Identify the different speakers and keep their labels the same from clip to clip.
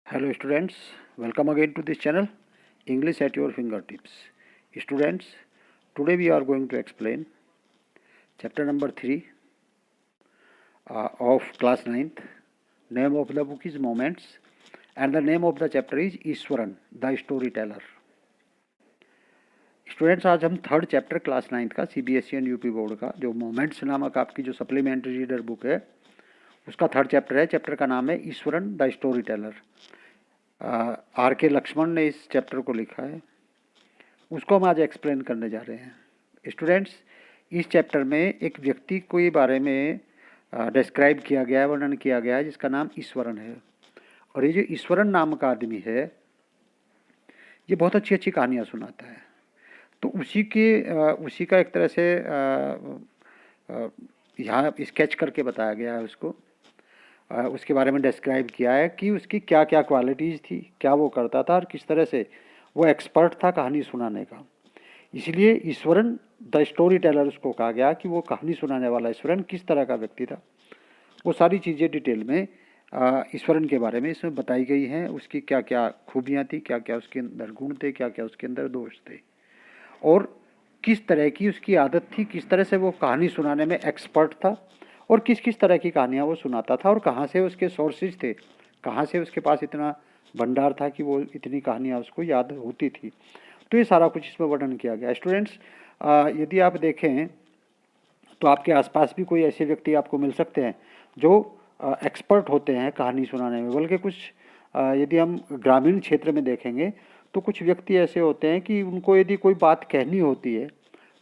Speaker 1: Hello students, welcome again to this channel English at your fingertips. Students, today we are going to explain chapter number 3 of class 9th. Name of the book is Moments and the name of the chapter is Iswaran, the storyteller. Students, आज हम third chapter class 9th का CBSE and UP board का जो moments नामक आपकी जो supplementary reader book है उसका थर्ड चैप्टर है। चैप्टर का नाम है Iswaran the storyteller. R K Lakshman ने इस चैप्टर को लिखा है, उसको हम आज एक्सप्लेन करने जा रहे हैं। स्टूडेंट्स, इस चैप्टर में एक व्यक्ति के बारे में डिस्क्राइब किया गया है, वर्णन किया गया है, जिसका नाम ईश्वरन है। और ये जो ईश्वरन नाम का आदमी है ये बहुत अच्छी अच्छी कहानियाँ सुनाता है। तो उसी का एक तरह से यहाँ स्केच करके बताया गया है उसको। उसके बारे में डिस्क्राइब किया है कि उसकी क्या क्या क्वालिटीज़ थी, क्या वो करता था और किस तरह से वो एक्सपर्ट था कहानी सुनाने का। इसलिए ईश्वरन द स्टोरी टेलर उसको कहा गया कि वो कहानी सुनाने वाला ईश्वरन किस तरह का व्यक्ति था। वो सारी चीज़ें डिटेल में ईश्वरन के बारे में इसमें बताई गई हैं। उसकी क्या क्या खूबियाँ थी, क्या क्या उसके अंदर गुण थे, क्या क्या उसके अंदर दोष थे और किस तरह की उसकी आदत थी, किस तरह से वो कहानी सुनाने में एक्सपर्ट था और किस किस तरह की कहानियाँ वो सुनाता था और कहाँ से उसके सोर्सेज थे, कहाँ से उसके पास इतना भंडार था कि वो इतनी कहानियाँ उसको याद होती थी। तो ये सारा कुछ इसमें वर्णन किया गया। स्टूडेंट्स, यदि आप देखें तो आपके आसपास भी कोई ऐसे व्यक्ति आपको मिल सकते हैं जो एक्सपर्ट होते हैं कहानी सुनाने में। बल्कि कुछ यदि हम ग्रामीण क्षेत्र में देखेंगे तो कुछ व्यक्ति ऐसे होते हैं कि उनको यदि कोई बात कहनी होती है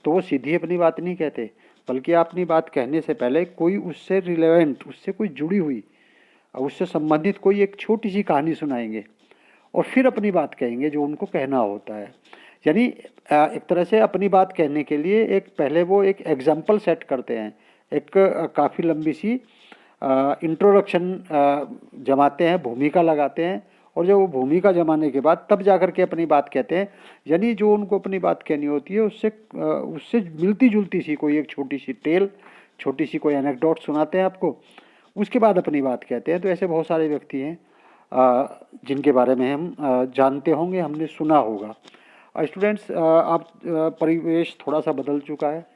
Speaker 1: तो वो सीधी अपनी बात नहीं कहते, बल्कि अपनी बात कहने से पहले कोई उससे रिलेवेंट, उससे कोई जुड़ी हुई, उससे संबंधित कोई एक छोटी सी कहानी सुनाएंगे और फिर अपनी बात कहेंगे जो उनको कहना होता है। यानी एक तरह से अपनी बात कहने के लिए एक पहले वो एक एग्जाम्पल सेट करते हैं, एक काफ़ी लंबी सी इंट्रोडक्शन जमाते हैं, भूमिका लगाते हैं और जब वो भूमिका जमाने के बाद तब जाकर के अपनी बात कहते हैं। यानी जो उनको अपनी बात कहनी होती है उससे मिलती जुलती सी कोई एक छोटी सी टेल, छोटी सी कोई एनेक्डोट सुनाते हैं आपको, उसके बाद अपनी बात कहते हैं। तो ऐसे बहुत सारे व्यक्ति हैं जिनके बारे में हम जानते होंगे, हमने सुना होगा। स्टूडेंट्स, अब परिवेश थोड़ा सा बदल चुका है,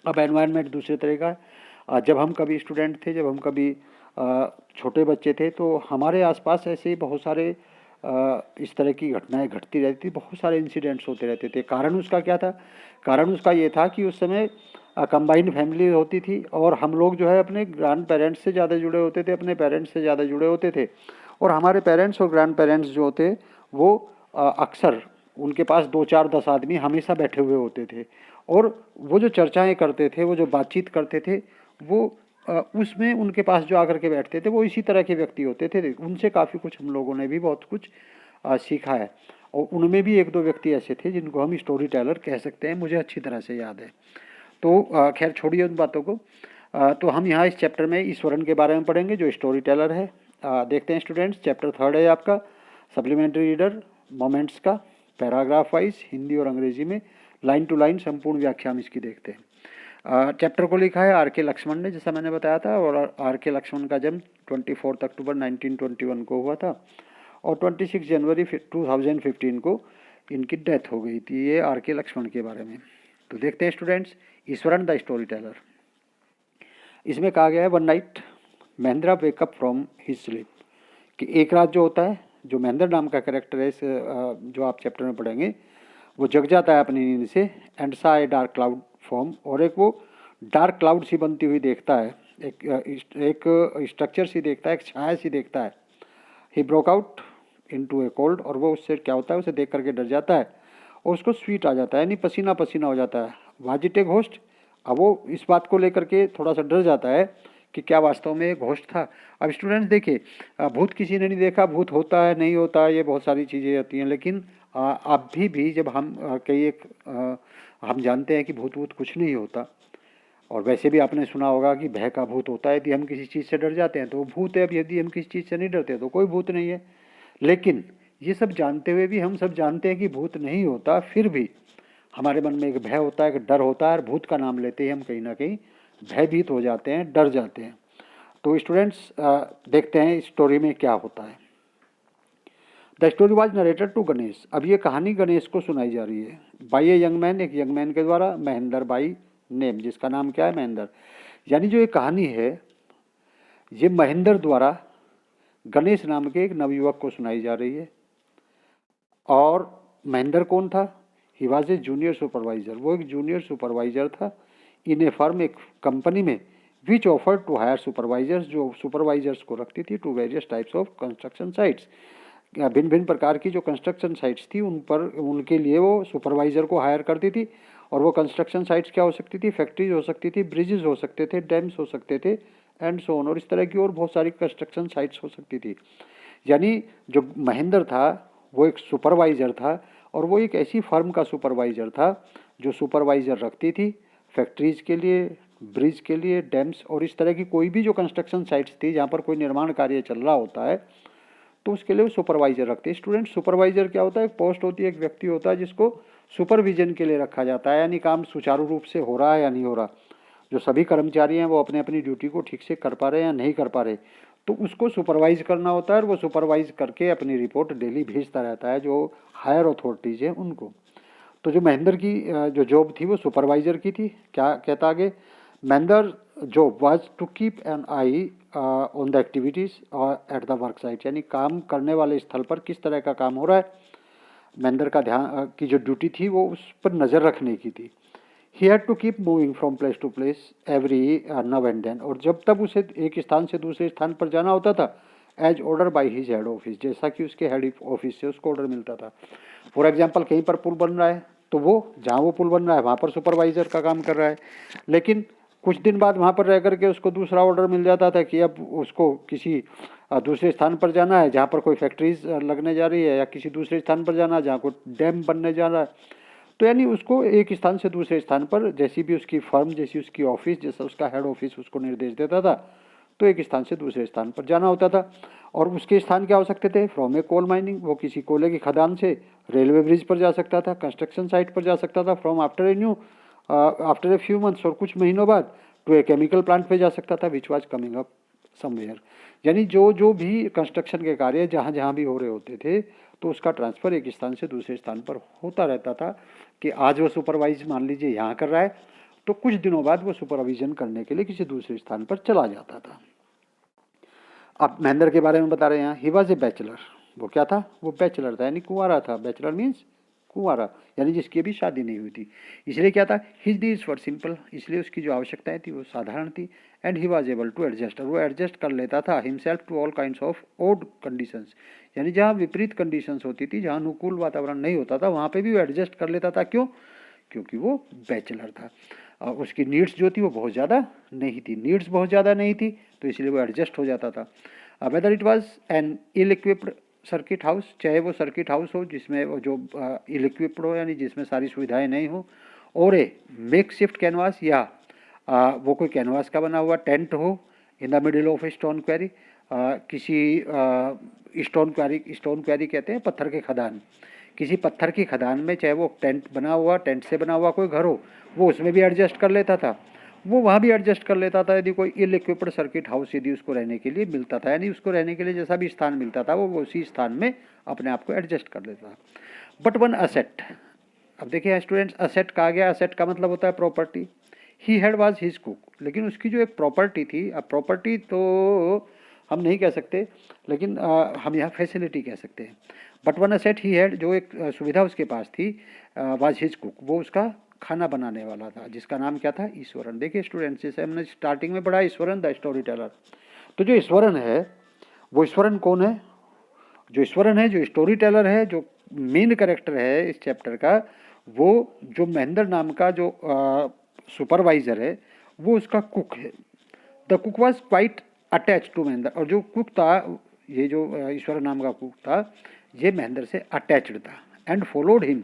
Speaker 1: अब एनवायरनमेंट दूसरे तरह का है। जब हम कभी स्टूडेंट थे, जब हम कभी छोटे बच्चे थे तो हमारे आसपास ऐसे ही बहुत सारे इस तरह की घटनाएं घटती रहती थी, बहुत सारे इंसिडेंट्स होते रहते थे। कारण उसका क्या था? कारण उसका ये था कि उस समय कंबाइंड फैमिली होती थी और हम लोग जो है अपने ग्रैंड पेरेंट्स से ज़्यादा जुड़े होते थे, अपने पेरेंट्स से ज़्यादा जुड़े होते थे। और हमारे पेरेंट्स और ग्रैंड पेरेंट्स जो होते वो अक्सर उनके पास 2 4 10 आदमी हमेशा बैठे हुए होते थे और वो जो चर्चाएं करते थे, वो जो बातचीत करते थे, वो उसमें उनके पास जो आकर के बैठते थे वो इसी तरह के व्यक्ति होते थे। उनसे काफ़ी कुछ हम लोगों ने भी बहुत कुछ सीखा है और उनमें भी 1 2 व्यक्ति ऐसे थे जिनको हम स्टोरी टेलर कह सकते हैं, मुझे अच्छी तरह से याद है। तो खैर छोड़िए उन बातों को। तो हम यहाँ इस चैप्टर में ईश्वरन के बारे में पढ़ेंगे जो स्टोरी टेलर है। देखते हैं स्टूडेंट्स, चैप्टर 3 है आपका सप्लीमेंट्री रीडर मोमेंट्स का, पैराग्राफ वाइज हिंदी और अंग्रेजी में लाइन टू लाइन संपूर्ण व्याख्या हम इसकी देखते हैं। चैप्टर को लिखा है आर के लक्ष्मण ने, जैसा मैंने बताया था, और आर के लक्ष्मण का जन्म 24 अक्टूबर 1921 को हुआ था और 26 जनवरी 2015 को इनकी डेथ हो गई थी। ये आर के लक्ष्मण के बारे में। तो देखते हैं students, Eswaran the story teller. इसमें कहा गया है one night Mahindra wake up from his sleep, कि एक रात जो होता है, जो महेंद्र नाम का कैरेक्टर है इस जो आप चैप्टर में पढ़ेंगे, वो जग जाता है अपनी नींद से एंड सा ए डार्क क्लाउड फॉर्म, और एक वो डार्क क्लाउड सी बनती हुई देखता है, एक स्ट्रक्चर सी देखता है, एक छाया सी देखता है। He broke out into A cold, और वो उससे क्या होता है, उसे देख करके डर जाता है और उसको स्वीट आ जाता है, यानी पसीना पसीना हो जाता है। Was it a ghost? अब वो इस बात को लेकर के थोड़ा सा डर जाता है कि क्या वास्तव में एक घोस्ट था। अब स्टूडेंट्स देखिए, भूत किसी ने नहीं देखा, भूत होता है नहीं होता है ये बहुत सारी चीज़ें होती हैं, लेकिन अभी भी जब हम हम जानते हैं कि भूत वूत कुछ नहीं होता, और वैसे भी आपने सुना होगा कि भय का भूत होता है। यदि हम किसी चीज़ से डर जाते हैं तो वो भूत है, अब यदि हम किसी चीज़ से नहीं डरते तो कोई भूत नहीं है। लेकिन ये सब जानते हुए भी हम सब जानते हैं कि भूत नहीं होता, फिर भी हमारे मन में एक भय होता है, एक डर होता है, और भूत का नाम लेते ही हम कहीं ना कहीं भयभीत हो जाते हैं, डर जाते हैं। तो स्टूडेंट्स देखते हैं इस स्टोरी में क्या होता है। The story was narrated to Ganesh. अब ये कहानी गणेश को सुनाई जा रही है बाई ए यंग मैन, एक यंग मैन के द्वारा, महेंद्र बाई नेम, जिसका नाम क्या है, महेंद्र। यानी जो ये कहानी है ये महेंद्र द्वारा गणेश नाम के एक नवयुवक को सुनाई जा रही है। और महेंद्र कौन था? He was a junior supervisor, वो एक जूनियर सुपरवाइजर था इन ए फर्म, एक कंपनी में, which offer to hire supervisors, जो सुपरवाइजर्स को रखती थी, to various types of construction sites, भिन्न भिन्न प्रकार की जो कंस्ट्रक्शन साइट्स थी उन पर, उनके लिए वो सुपरवाइजर को हायर करती थी। और वो कंस्ट्रक्शन साइट्स क्या हो सकती थी? फैक्ट्रीज हो सकती थी, ब्रिजेस हो सकते थे, डैम्स हो सकते थे, एंड सो ऑन, और इस तरह की और बहुत सारी कंस्ट्रक्शन साइट्स हो सकती थी। यानी जो महेंद्र था वो एक सुपरवाइजर था, और वो एक ऐसी फर्म का सुपरवाइजर था जो सुपरवाइजर रखती थी फैक्ट्रीज के लिए, ब्रिज के लिए, डैम्स, और इस तरह की कोई भी जो कंस्ट्रक्शन साइट्स थी जहाँ पर कोई निर्माण कार्य चल रहा होता है तो उसके लिए वो सुपरवाइजर रखते हैं। स्टूडेंट, सुपरवाइजर क्या होता है? एक पोस्ट होती है, एक व्यक्ति होता है जिसको सुपरविजन के लिए रखा जाता है, यानी काम सुचारू रूप से हो रहा है या नहीं हो रहा, जो सभी कर्मचारी हैं वो अपने अपनी ड्यूटी को ठीक से कर पा रहे हैं या नहीं कर पा रहे, तो उसको सुपरवाइज करना होता है, और वो सुपरवाइज करके अपनी रिपोर्ट डेली भेजता रहता है जो हायर अथॉरिटीज़ हैं उनको। तो जो महेंद्र की जो जॉब थी वो सुपरवाइजर की थी। क्या कहता आगे? Mahendra job was to keep an eye on the activities at the work site, यानी काम करने वाले स्थल पर किस तरह का काम हो रहा है, महेंद्र का ध्यान की जो ड्यूटी थी वो उस पर नज़र रखने की थी। He had to keep moving from place to place every now and then, और जब तब उसे एक स्थान से दूसरे स्थान पर जाना होता था, as order by his head office, जैसा कि उसके हेड ऑफिस से उसको ऑर्डर मिलता था। फॉर एग्जाम्पल, कहीं पर पुल बन रहा है तो वो जहाँ वो पुल बन रहा है वहाँ पर सुपरवाइजर का काम कर रहा है, लेकिन कुछ दिन बाद वहाँ पर रह करके उसको दूसरा ऑर्डर मिल जाता था कि अब उसको किसी दूसरे स्थान पर जाना है जहाँ पर कोई फैक्ट्रीज लगने जा रही है, या किसी दूसरे स्थान पर जाना है जहाँ कोई डैम बनने जा रहा है। तो यानी उसको एक स्थान से दूसरे स्थान पर, जैसी भी उसकी फर्म, जैसी उसकी ऑफिस, जैसा उसका हेड ऑफिस उसको निर्देश देता था, तो एक स्थान से दूसरे स्थान पर जाना होता था। और उसके स्थान क्या हो सकते थे? फ्रॉम ए कोल माइनिंग, वो किसी कोयले की खदान से रेलवे ब्रिज पर जा सकता था, कंस्ट्रक्शन साइट पर जा सकता था, from after a few months, और कुछ महीनों बाद, टू ए केमिकल प्लांट पे जा सकता था, which was coming up somewhere. यानी जो जो भी कंस्ट्रक्शन के कार्य जहाँ जहाँ भी हो रहे होते थे तो उसका ट्रांसफ़र एक स्थान से दूसरे स्थान पर होता रहता था, कि आज वो सुपरवाइज मान लीजिए यहाँ कर रहा है तो कुछ दिनों बाद वो सुपरविजन करने के लिए किसी दूसरे स्थान पर चला जाता था। अब महेंद्र के बारे में बता रहे हैं यहाँ, ही वॉज ए बैचलर, वो क्या था? वो बैचलर था, यानी कुंवारा था। बैचलर मीन्स कुंवारा, यानी जिसकी अभी शादी नहीं हुई थी। इसलिए क्या था? हिज नीड्स वर सिंपल, इसलिए उसकी जो आवश्यकताएं थी वो साधारण थी। And he was able to adjust, और वो एडजस्ट कर लेता था himself to all kinds of odd conditions, यानी जहाँ विपरीत कंडीशंस होती थी, जहाँ अनुकूल वातावरण नहीं होता था, वहाँ पे भी वो एडजस्ट कर लेता था। क्यों? क्योंकि वो बैचलर था। उसकी नीड्स जो थी वो बहुत ज़्यादा नहीं थी, नीड्स बहुत ज़्यादा नहीं थी, तो इसलिए वो एडजस्ट हो जाता था। Whether it was an ill equipped circuit house, चाहे वो सर्किट हाउस हो जिसमें वो जो इल इक्विप्ड हो, यानी जिसमें सारी सुविधाएं नहीं हो, और ए मेक शिफ्ट कैनवास, या वो कोई कैनवास का बना हुआ टेंट हो, in the middle of a stone query, किसी स्टोन क्वेरी कहते हैं पत्थर के खदान, किसी पत्थर की खदान में, चाहे वो टेंट बना हुआ, टेंट से बना हुआ कोई घर हो, वो उसमें भी एडजस्ट कर लेता था, वो वहाँ भी एडजस्ट कर लेता था। यदि कोई इल इक्विप्ड सर्किट हाउस यदि उसको रहने के लिए मिलता था, यानी उसको रहने के लिए जैसा भी स्थान मिलता था वो उसी स्थान में अपने आप को एडजस्ट कर लेता था। बट वन असेट, अब देखिए स्टूडेंट्स, असेट कहा गया, असेट का मतलब होता है property. He had was his cook, लेकिन उसकी जो एक प्रॉपर्टी थी, अब प्रॉपर्टी तो हम नहीं कह सकते, लेकिन हम यहाँ फैसिलिटी कह सकते हैं। But one asset he had, जो एक सुविधा उसके पास थी, वाज हिज कुक, वो उसका खाना बनाने वाला था, जिसका नाम क्या था? ईश्वरन। देखिए स्टूडेंट्स, जैसे हमने स्टार्टिंग में पढ़ा ईश्वरन द स्टोरी टेलर, तो जो ईश्वरन है वो ईश्वरन कौन है? जो ईश्वरन है, जो स्टोरी टेलर है, जो मेन कैरेक्टर है इस चैप्टर का, वो जो महेंद्र नाम का जो सुपरवाइजर है वो उसका कुक है। The cook was quite attach to Mahendra, और जो कुक था, ये जो ईश्वर नाम का कुक था, ये महेंद्र से अटैच्ड था। एंड फॉलोड हिम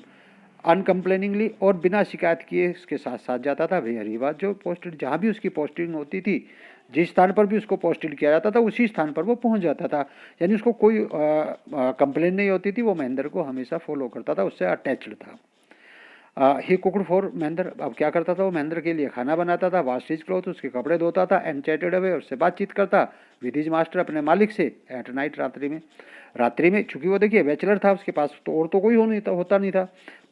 Speaker 1: अनकम्प्लेनिंगली, और बिना शिकायत किए उसके साथ साथ जाता था। वेयर ही वाज, जो पोस्टेड, जहाँ भी उसकी पोस्टिंग होती थी, जिस स्थान पर भी उसको पोस्टेड किया जाता था उसी स्थान पर वो पहुँच जाता था, यानी उसको कोई कंप्लेन नहीं होती थी, वो महेंद्र को हमेशा फॉलो करता था, उससे अटैच्ड था। ही कुकड फॉर महेंद्र। अब क्या करता था वो महेंद्र के लिए खाना बनाता था, वॉश हिज क्लॉथ, उसके कपड़े धोता था, एंड चैटेड अवे, उससे बातचीत करता विद हिज मास्टर, अपने मालिक से, एट नाइट, रात्रि में चूंकि वो देखिए बैचलर था, उसके पास तो और तो कोई होता नहीं था,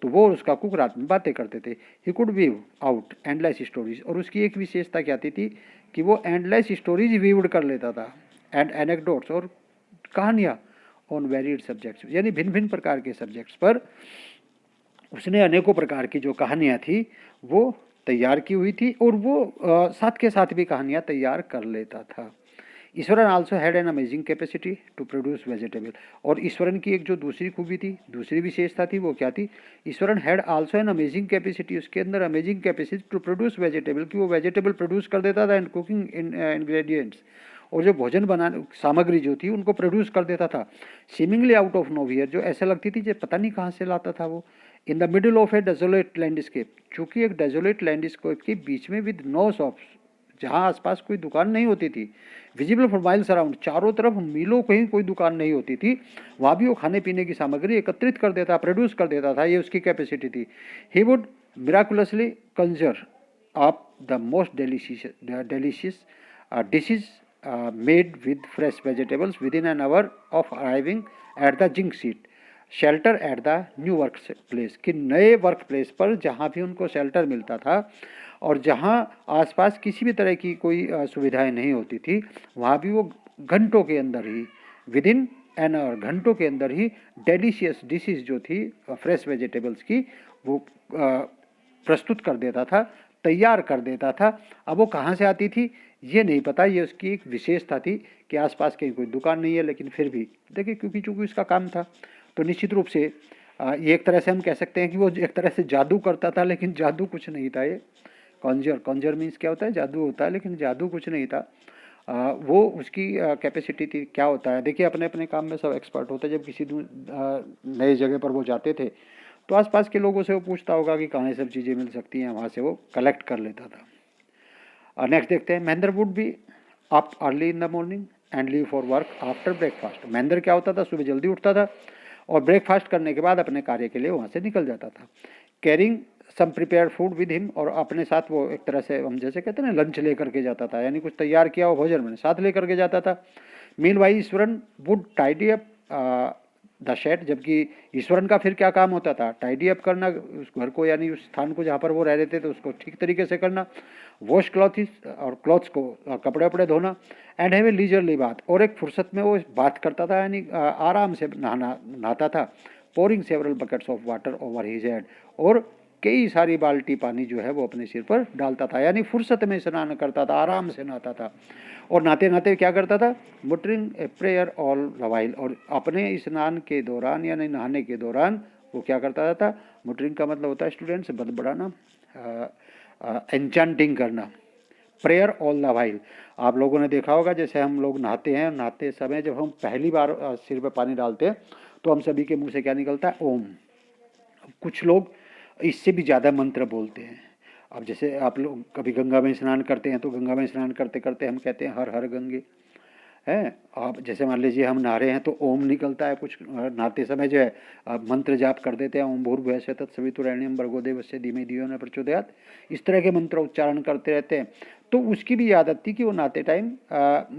Speaker 1: तो वो और उसका कुक रात में बातें करते थे। He could weave out endless stories, और उसकी एक विशेषता क्या आती थी कि वो एंडलेस स्टोरीज वीव्ड कर लेता था, एंड एनेक्डोट्स, और कहानियाँ, ऑन वेरिड सब्जेक्ट्स, यानी भिन्न भिन्न प्रकार के सब्जेक्ट्स पर उसने अनेकों प्रकार की जो कहानियाँ थी वो तैयार की हुई थी, और वो साथ के साथ भी कहानियाँ तैयार कर लेता था। Iswaran also had an amazing capacity to produce vegetable, और ईश्वरन की एक जो दूसरी खूबी थी, दूसरी विशेषता थी, वो क्या थी? Iswaran had also an amazing capacity, उसके अंदर amazing capacity to produce vegetable, कि वो वेजिटेबल प्रोड्यूस कर देता था, एंड कुकिंग इंग्रेडिएंट्स, और जो भोजन बनाने सामग्री जो थी उनको प्रोड्यूस कर देता था, सीमिंगली आउट ऑफ नोवियर, जो ऐसे लगती थी जो पता नहीं कहाँ से लाता था वो, in the middle of A desolate landscape, चूंकि एक डेजोलेट लैंडस्केप के बीच में, विद नो शॉप्स, जहाँ आसपास कोई दुकान नहीं होती थी, विजिबल फॉर माइल्स अराउंड, चारों तरफ मीलों कहीं कोई दुकान नहीं होती थी, वहाँ भी वो खाने पीने की सामग्री एकत्रित कर देता, प्रोड्यूस कर देता था, ये उसकी कैपेसिटी थी। He would miraculously Kanjar up the most delicious dishes made with fresh vegetables with in an hour of arriving at the zinc seat, shelter at the new work place, कि नए वर्क प्लेस पर जहाँ भी उनको shelter मिलता था और जहाँ आसपास किसी भी तरह की कोई सुविधाएं नहीं होती थी, वहाँ भी वो घंटों के अंदर ही, विद इन एन आवर, घंटों के अंदर ही डेलीशियस डिशेज जो थी फ्रेश वेजिटेबल्स की, वो प्रस्तुत कर देता था, तैयार कर देता था। अब वो कहाँ से आती थी ये नहीं पता, ये उसकी एक विशेषता थी कि आसपास कहीं कोई दुकान नहीं है, लेकिन फिर भी देखिए क्योंकि चूँकि उसका काम था, तो निश्चित रूप से ये एक तरह से हम कह सकते हैं कि वो एक तरह से जादू करता था, लेकिन जादू कुछ नहीं था। ये कॉन्जर मीन्स क्या होता है? जादू होता है, लेकिन जादू कुछ नहीं था। वो उसकी कैपेसिटी थी। क्या होता है, देखिए अपने अपने काम में सब एक्सपर्ट होते हैं। जब किसी नए जगह पर वो जाते थे तो आसपास के लोगों से वो पूछता होगा कि कहाँ ये सब चीज़ें मिल सकती हैं, वहाँ से वो कलेक्ट कर लेता था। नेक्स्ट देखते हैं, Mahendra would be up early in the morning and leave for work after breakfast. Mahendra क्या होता था, सुबह जल्दी उठता था और ब्रेकफास्ट करने के बाद अपने कार्य के लिए वहाँ से निकल जाता था। Carrying some prepared food with him, और अपने साथ वो एक तरह से हम जैसे कहते हैं ना लंच लेकर के जाता था, यानी कुछ तैयार किया हुआ भोजन मैंने साथ लेकर के जाता था। Meanwhile Iswaran would tidy up the shed, जबकि ईश्वरन का फिर क्या काम होता था? टाइडी अप करना उस घर को, यानी उस स्थान को जहाँ पर वो रह रहे थे तो उसको ठीक तरीके से करना। वॉश क्लॉथ्स, और क्लॉथ्स को कपड़े वपड़े धोना। एंड हैव ए लीजरली बात, और एक फुर्सत में वो बात करता था, यानी आराम से नहाता था। Pouring several buckets of water over his head, और कई सारी बाल्टी पानी जो है वो अपने सिर पर डालता था, यानी फुर्सत में स्नान करता था, आराम से नहाता था। और नहाते नहाते क्या करता था? Muttering a prayer all the while, और अपने स्नान के दौरान यानी नहाने के दौरान वो क्या करता था? मुटरिंग का मतलब होता है स्टूडेंट्स बड़बड़ाना, एन्चेंटिंग करना। प्रेयर ऑल द वाइल, आप लोगों ने देखा होगा जैसे हम लोग नहाते हैं, नहाते समय जब हम पहली बार सिर पर पानी डालते हैं तो हम सभी के मुंह से क्या निकलता है? ओम। कुछ लोग इससे भी ज़्यादा मंत्र बोलते हैं। अब जैसे आप लोग कभी गंगा में स्नान करते हैं तो गंगा में स्नान करते करते हम कहते हैं हर हर गंगे, हैं। आप जैसे मान लीजिए हम नहा रहे हैं तो ओम निकलता है, कुछ नहाते समय जो है मंत्र जाप कर देते हैं, ओम भूर्भुवः स्वः तत्सवितुर्वरेण्यं भर्गो देवस्य धीमहि धियो न प्रचोदयात्, इस तरह के मंत्र उच्चारण करते रहते हैं। तो उसकी भी आदत थी कि वो नहाते time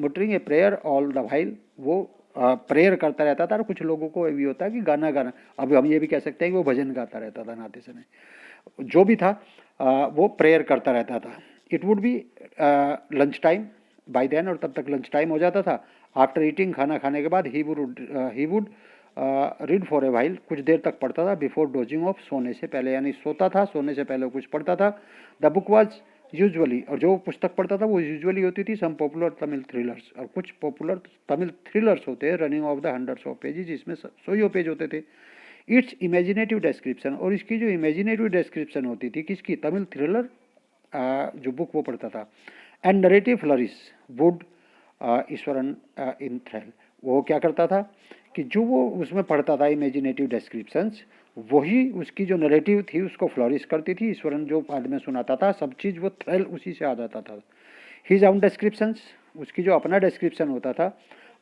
Speaker 1: muttering a prayer all the while, वो प्रेयर करता रहता था। और कुछ लोगों को ये भी होता है कि गाना गाना, अब हम ये भी कह सकते हैं कि वो भजन गाता रहता था नहाते समय। जो भी था वो प्रेयर करता रहता था। It would be lunch time by then, और तब तक लंच टाइम हो जाता था। आफ्टर ईटिंग, खाना खाने के बाद he would read for a while, कुछ देर तक पढ़ता था। बिफोर डोजिंग ऑफ, सोने से पहले, यानी सोता था, सोने से पहले कुछ पढ़ता था। द बुक वॉज यूजुअली, और जो पुस्तक पढ़ता था वो यूजुअली होती थी सम पॉपुलर तमिल थ्रिलर्स, और कुछ पॉपुलर तमिल थ्रिलर्स होते हैं running of the hundreds of pages, जिसमें 100 पेज होते थे। इट्स इमेजिनेटिव डिस्क्रिप्शन, और इसकी जो इमेजिनेटिव डिस्क्रिप्शन होती थी किसकी? तमिल थ्रिलर जो बुक वो पढ़ता था। And narrative flourish would Iswaran in thrall, वो क्या करता था कि जो वो उसमें पढ़ता था इमेजिनेटिव डिस्क्रिप्शंस, वही उसकी जो नरेटिव थी उसको फ्लरिश करती थी। ईश्वरन जो बाद में सुनाता था सब चीज़ वो थ्रेल उसी से आ जाता था। हिज ओन डिस्क्रिप्शंस, उसकी जो अपना डिस्क्रिप्शन होता था,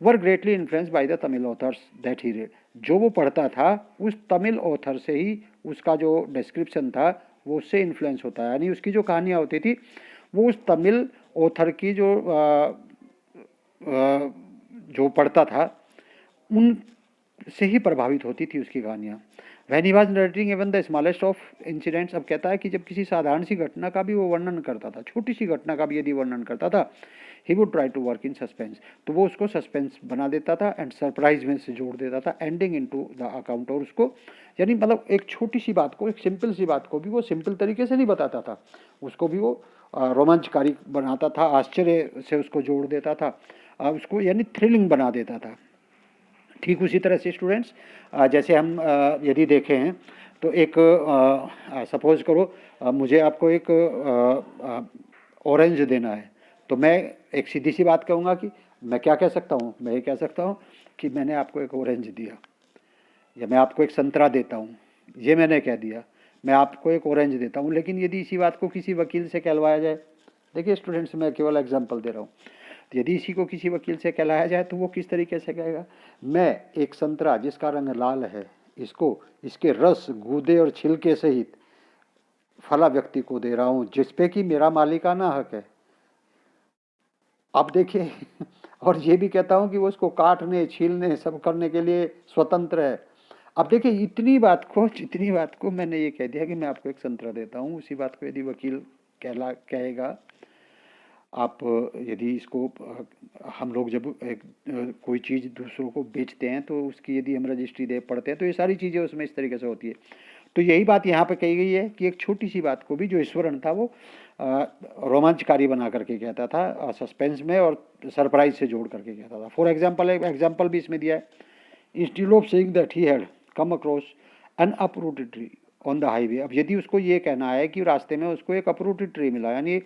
Speaker 1: were greatly influenced by the Tamil authors that he read. जो वो पढ़ता था उस तमिल ऑथर से ही उसका जो डिस्क्रिप्शन था वो उससे इन्फ्लुएंस होता है, यानी उसकी जो कहानियाँ होती थी वो उस तमिल ऑथर की जो पढ़ता था उन से ही प्रभावित होती थी उसकी कहानियाँ। When he was narrating even the smallest of incidents, अब कहता है कि जब किसी साधारण सी घटना का भी वो वर्णन करता था, छोटी सी घटना का भी यदि वर्णन करता था, he would try to work in suspense, तो वो उसको सस्पेंस बना देता था एंड सरप्राइज में से जोड़ देता था एंडिंग इनटू द अकाउंट, और उसको यानी मतलब एक छोटी सी बात को, एक सिंपल सी बात को भी वो सिंपल तरीके से नहीं बताता था, उसको भी वो रोमांचकारी बनाता था, आश्चर्य से उसको जोड़ देता था, उसको यानी थ्रिलिंग बना देता था। ठीक उसी तरह से स्टूडेंट्स जैसे हम यदि देखें हैं तो एक सपोज करो मुझे आपको एक ऑरेंज देना है, तो मैं एक सीधी सी बात कहूँगा कि मैं क्या कह सकता हूँ, मैं ये कह सकता हूँ कि मैंने आपको एक ऑरेंज दिया, या मैं आपको एक संतरा देता हूँ, ये मैंने कह दिया, मैं आपको एक ऑरेंज देता हूँ। लेकिन यदि इसी बात को किसी वकील से कहलवाया जाए, देखिए स्टूडेंट्स मैं केवल एग्जांपल दे रहा हूँ, तो यदि इसी को किसी वकील से कहलाया जाए तो वो किस तरीके से कहेगा, मैं एक संतरा जिसका रंग लाल है, इसको इसके रस, गूदे और छिलके सहित फला व्यक्ति को दे रहा हूँ जिसपे कि मेरा मालिकाना हक है। आप देखिए और ये भी कहता हूँ कि वो उसको काटने, छीलने, सब करने के लिए स्वतंत्र है। अब देखिए जितनी बात को मैंने ये कह दिया कि मैं आपको एक संतरा देता हूँ, उसी बात को यदि वकील कहेगा, आप यदि इसको हम लोग जब कोई चीज़ दूसरों को बेचते हैं तो उसकी यदि हम रजिस्ट्री दे पढ़ते हैं तो ये सारी चीज़ें उसमें इस तरीके से होती है। तो यही बात यहाँ पे कही गई है कि एक छोटी सी बात को भी जो ईश्वरन था वो रोमांचकारी बना करके कहता था, सस्पेंस में और सरप्राइज से जोड़ करके कहता था। फॉर एग्जाम्पल एक एग्जाम्पल भी इसमें दिया है, instead of saying that he had come across N uprooted tree on the highway. अब यदि उसको ये कहना है कि रास्ते में उसको एक अपरूटेड ट्री मिला, यानी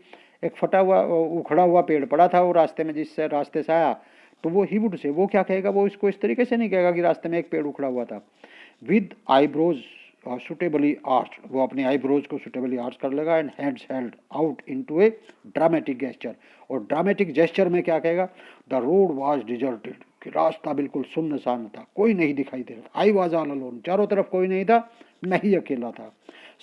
Speaker 1: एक फटा हुआ उखड़ा हुआ पेड़ पड़ा था वो रास्ते में, जिससे रास्ते से आया, तो वो ही वुड से, वो क्या कहेगा, वो इसको इस तरीके से नहीं कहेगा कि रास्ते में एक पेड़ उखड़ा हुआ था। विद आईब्रोज सुटेबली आर्च, वो अपने आईब्रोज को सुटेबली आर्च कर लेगा and hands held out into A dramatic gesture, और ड्रामेटिक जेस्चर में क्या कहेगा, द रोड वाज डिजर्टेड, कि रास्ता बिल्कुल सुनसान था, कोई नहीं दिखाई दे रहा। आई वाज ऑल अलोन, चारों तरफ कोई नहीं था, मैं ही अकेला था।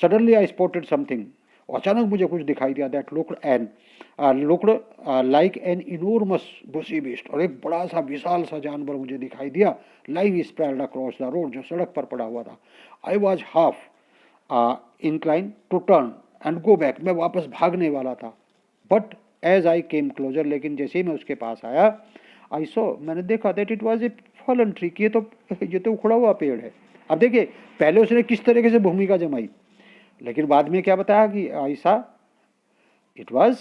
Speaker 1: सडनली आई स्पॉटेड समथिंग, अचानक मुझे कुछ दिखाई दिया, that looked like an enormous bushy beast, और एक बड़ा सा विशाल सा जानवर मुझे दिखाई दिया, lying spread across the road, जो सड़क पर पड़ा हुआ था। I was half incline to turn and go back, मैं वापस भागने वाला था, but as I came closer, लेकिन जैसे ही मैं उसके पास आया, आई सो, मैंने देखा that it was a fallen tree, ये तो उखड़ा हुआ पेड़ है। अब देखिए पहले उसने किस तरीके से भूमिका जमाई, लेकिन बाद में क्या बताया कि ऐसा it was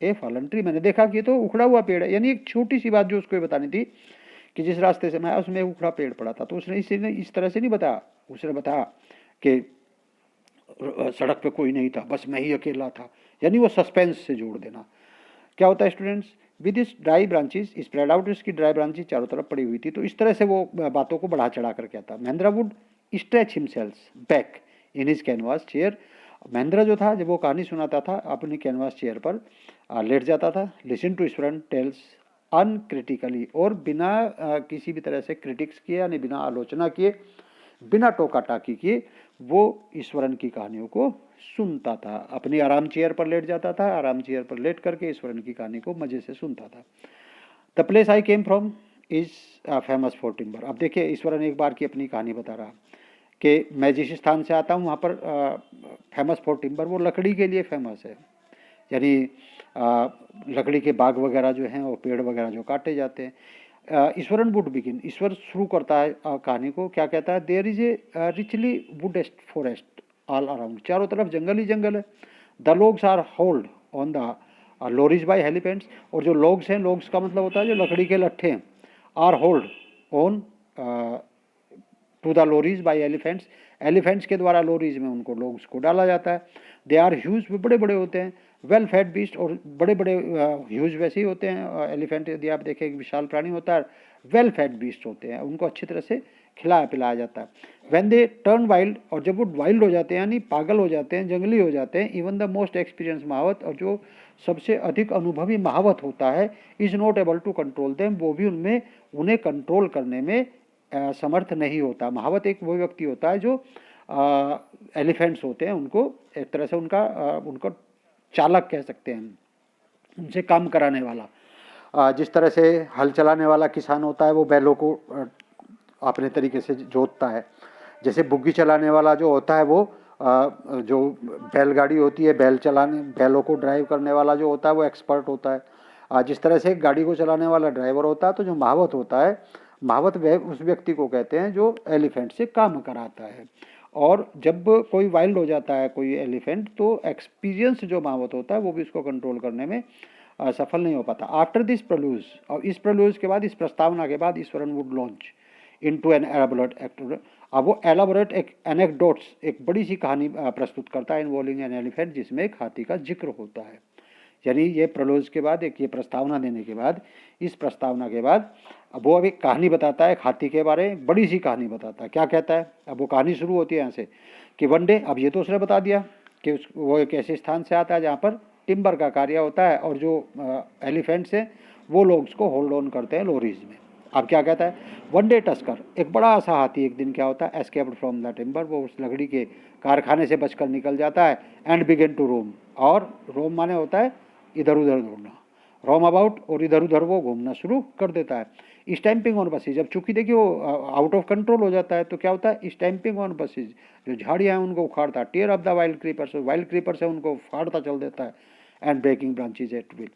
Speaker 1: a fallen tree, मैंने देखा कि ये तो उखड़ा हुआ पेड़ है। यानी एक छोटी सी बात जो उसको बतानी थी कि जिस रास्ते से मैं आया उसमें उखड़ा पेड़ पड़ा था, तो उसने इस तरह से नहीं बताया, उसने बताया कि सड़क पे कोई नहीं था, बस मैं ही अकेला था, यानी वो सस्पेंस से जोड़ देना। क्या होता है स्टूडेंट्स, विद इस ड्राई ब्रांचेस स्प्रेड आउट, इसकी ड्राई ब्रांचेस चारों तरफ पड़ी हुई थी, तो इस तरह से वो बातों को बढ़ा चढ़ा कर कहता। Mahendra would stretch himself back in his canvas chair, Mahendra जो था जब वो कहानी सुनाता था अपनी कैनवास चेयर पर लेट जाता था, listen to Eswaran tales uncritically, और बिना किसी भी तरह से क्रिटिक्स किए, यानी बिना आलोचना किए, बिना टोका टाकी किए वो ईश्वरन की कहानियों को सुनता था। अपनी आराम चेयर पर लेट जाता था, आराम चेयर पर लेट करके ईश्वरन की कहानी को मजे से सुनता था। The place I came from is famous for timber. अब देखिए ईश्वरन एक बार की अपनी कहानी बता रहा कि मैं जिस स्थान से आता हूँ वहाँ पर फेमस फॉर टिम्बर, वो लकड़ी के लिए फेमस है, यानी लकड़ी के बाग वगैरह जो हैं और पेड़ वगैरह जो काटे जाते हैं। ईश्वरन वुड बिगिन, ईश्वर शुरू करता है कहानी को, क्या कहता है, देयर इज ए रिचली वुडेस्ट फॉरेस्ट ऑल अराउंड, चारों तरफ जंगल ही जंगल है। The logs are hauled on the lorries by elephants, और जो लोग्स हैं, लोग्स का मतलब होता है जो लकड़ी के लट्ठे हैं, are hauled on to the lorries by elephants, elephants के द्वारा लोरीज में उनको लोग्स को डाला जाता है। दे आर ह्यूज, बड़े बड़े होते हैं। वेल फेड बीस्ट, और बड़े बड़े ह्यूज वैसे ही होते हैं एलिफेंट, यदि आप देखें विशाल प्राणी होता है, वेल फेड बीस्ट होते हैं, उनको अच्छी तरह से खिलाया पिलाया जाता है। व्हेन दे टर्न वाइल्ड, और जब वो वाइल्ड हो जाते हैं यानी पागल हो जाते हैं, जंगली हो जाते हैं, इवन द मोस्ट एक्सपीरियंस महावत, और जो सबसे अधिक अनुभवी महावत होता है, is not able to control them, वो भी उन्हें कंट्रोल करने में समर्थ नहीं होता। महावत एक वो व्यक्ति होता है जो एलिफेंट्स होते हैं उनको एक तरह से उनको चालक कह सकते हैं, उनसे काम कराने वाला। जिस तरह से हल चलाने वाला किसान होता है वो बैलों को अपने तरीके से जोतता है, जैसे बुग्गी चलाने वाला जो होता है वो जो बैलगाड़ी होती है, बैलों को ड्राइव करने वाला जो होता है वो एक्सपर्ट होता है। जिस तरह से गाड़ी को चलाने वाला ड्राइवर होता है, तो जो महावत होता है, महावत वह उस व्यक्ति को कहते हैं जो एलिफेंट से काम कराता है। और जब कोई वाइल्ड हो जाता है कोई एलिफेंट, तो एक्सपीरियंस जो महावत होता है वो भी उसको कंट्रोल करने में सफल नहीं हो पाता। आफ्टर दिस प्रलूज, और इस प्रलूज के बाद, इस प्रस्तावना के बाद, Iswaran would launch into an elaborate actor. अब वो एलाबोरेट एक एनेक्डोट्स, एक बड़ी सी कहानी प्रस्तुत करता है इन्वॉल्विंग एन एलिफेंट, जिसमें एक हाथी का जिक्र होता है। यानी ये प्रलोज के बाद, एक ये प्रस्तावना देने के बाद, इस प्रस्तावना के बाद अब वो अब एक कहानी बताता है एक हाथी के बारे में, बड़ी सी कहानी बताता है। क्या कहता है, अब वो कहानी शुरू होती है यहाँ से कि वन डे, अब ये तो उसने बता दिया कि वो एक ऐसे स्थान से आता है जहाँ पर टिम्बर का कार्य होता है, और जो एलिफेंट्स हैं वो लोग उसको होल्ड ऑन करते हैं लोरीज में। अब क्या कहता है, वन डे टस्कर, एक बड़ा सा हाथी एक दिन क्या होता है, एस्केप्ड फ्रॉम द टिम्बर, वो उस लकड़ी के कारखाने से बचकर निकल जाता है, एंड बिगिन टू रोम, और रोम माने होता है इधर उधर दौड़ना, रोम अबाउट, और इधर उधर वो घूमना शुरू कर देता है। स्टैंपिंग ऑन बसेज, जब चूंकि देखिए वो आउट ऑफ कंट्रोल हो जाता है तो क्या होता है, स्टैंपिंग ऑन बसेज, जो झाड़ियाँ हैं उनको उखाड़ता है, tear off the wild creepers, wild creeper से उनको फाड़ता चल देता है, and breaking branches at will,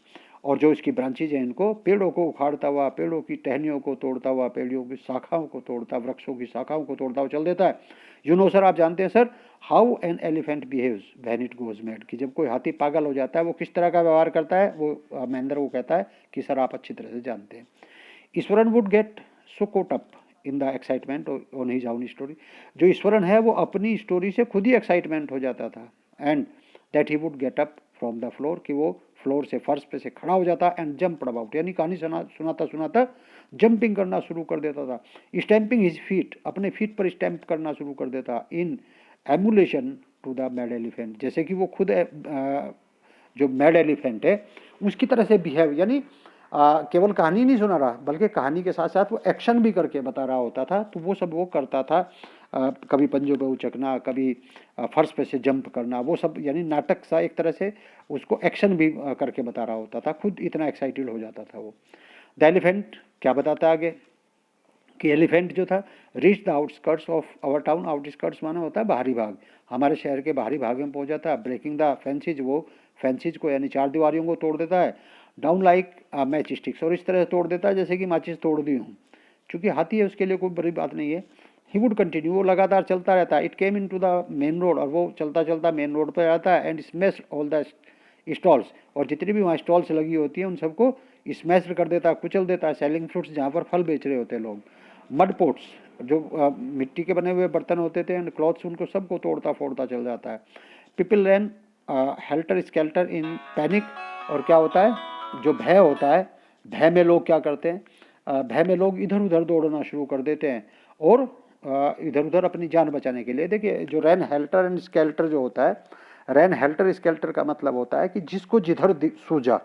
Speaker 1: और जो इसकी ब्रांचेज हैं इनको, पेड़ों को उखाड़ता हुआ, पेड़ों की टहनियों को तोड़ता हुआ, पेड़ों की शाखाओं को तोड़ता, वृक्षों की शाखाओं को तोड़ता हुआ चल देता है। यू नो सर, आप जानते हैं sir, how an elephant behaves when it goes mad, कि जब कोई हाथी पागल हो जाता है वो किस तरह का व्यवहार करता है, वो महेंद्र को कहता है कि सर आप अच्छी तरह से जानते हैं। Iswaran would get so caught up in the excitement on his own story, जो ईश्वरन है वो अपनी स्टोरी से खुद ही एक्साइटमेंट हो जाता था, and that he would get up from the floor, कि वो फ्लोर से, फर्श पे से खड़ा हो जाता, एंड जंप अबाउट, यानी कहानी सुनाता सुनाता जंपिंग करना शुरू कर देता था। स्टैंपिंग हिज फीट, अपने फीट पर स्टैंप करना शुरू कर देता, in emulation to the mad elephant, जैसे कि वो खुद जो मैड एलिफेंट है उसकी तरह से बिहेव, यानी केवल कहानी नहीं सुना रहा बल्कि कहानी के साथ साथ वो एक्शन भी करके बता रहा होता था। तो वो सब वो करता था, कभी पंजों पे उचकना, कभी फर्श पे से जंप करना, वो सब यानी नाटक सा एक तरह से उसको एक्शन भी करके बता रहा होता था, खुद इतना एक्साइटेड हो जाता था वो। द एलिफेंट क्या बताता है आगे कि एलिफेंट जो था, reach the outskirts of our town, outskirts माना होता है बाहरी भाग, हमारे शहर के बाहरी भाग में पहुंच जाता है, ब्रेकिंग द फेंसिज, वो फेंसिज को यानी चार दीवारियों को तोड़ देता है, डाउन लाइक मैच स्टिक्स, और इस तरह से तोड़ देता है जैसे कि माचिस तोड़ दी हूँ। चूँकि हाथी है उसके लिए कोई बड़ी बात नहीं है। ही वुड कंटिन्यू, वो लगातार चलता रहता है। It came into the main road, और वो चलता चलता मेन रोड पर आता है, and smash all the stalls, और जितनी भी वहाँ स्टॉल्स लगी होती हैं उन सबको स्मैश कर देता है, कुचल देता है। सेलिंग फ्रूट्स, जहाँ पर फल बेच रहे होते हैं लोग। मड पोट्स, जो मिट्टी के बने हुए बर्तन होते थे, एंड क्लॉथ्स, उनको सबको तोड़ता फोड़ता चल जाता है। People ran helter skelter in panic, और क्या होता है, जो भय होता है, भय में लोग क्या करते हैं, भय में लोग इधर उधर दौड़ना शुरू कर देते हैं, और इधर उधर अपनी जान बचाने के लिए। देखिए जो रैन हेल्टर एंड स्केल्टर जो होता है, रैन हेल्टर स्केल्टर का मतलब होता है कि जिसको जिधर सूझा,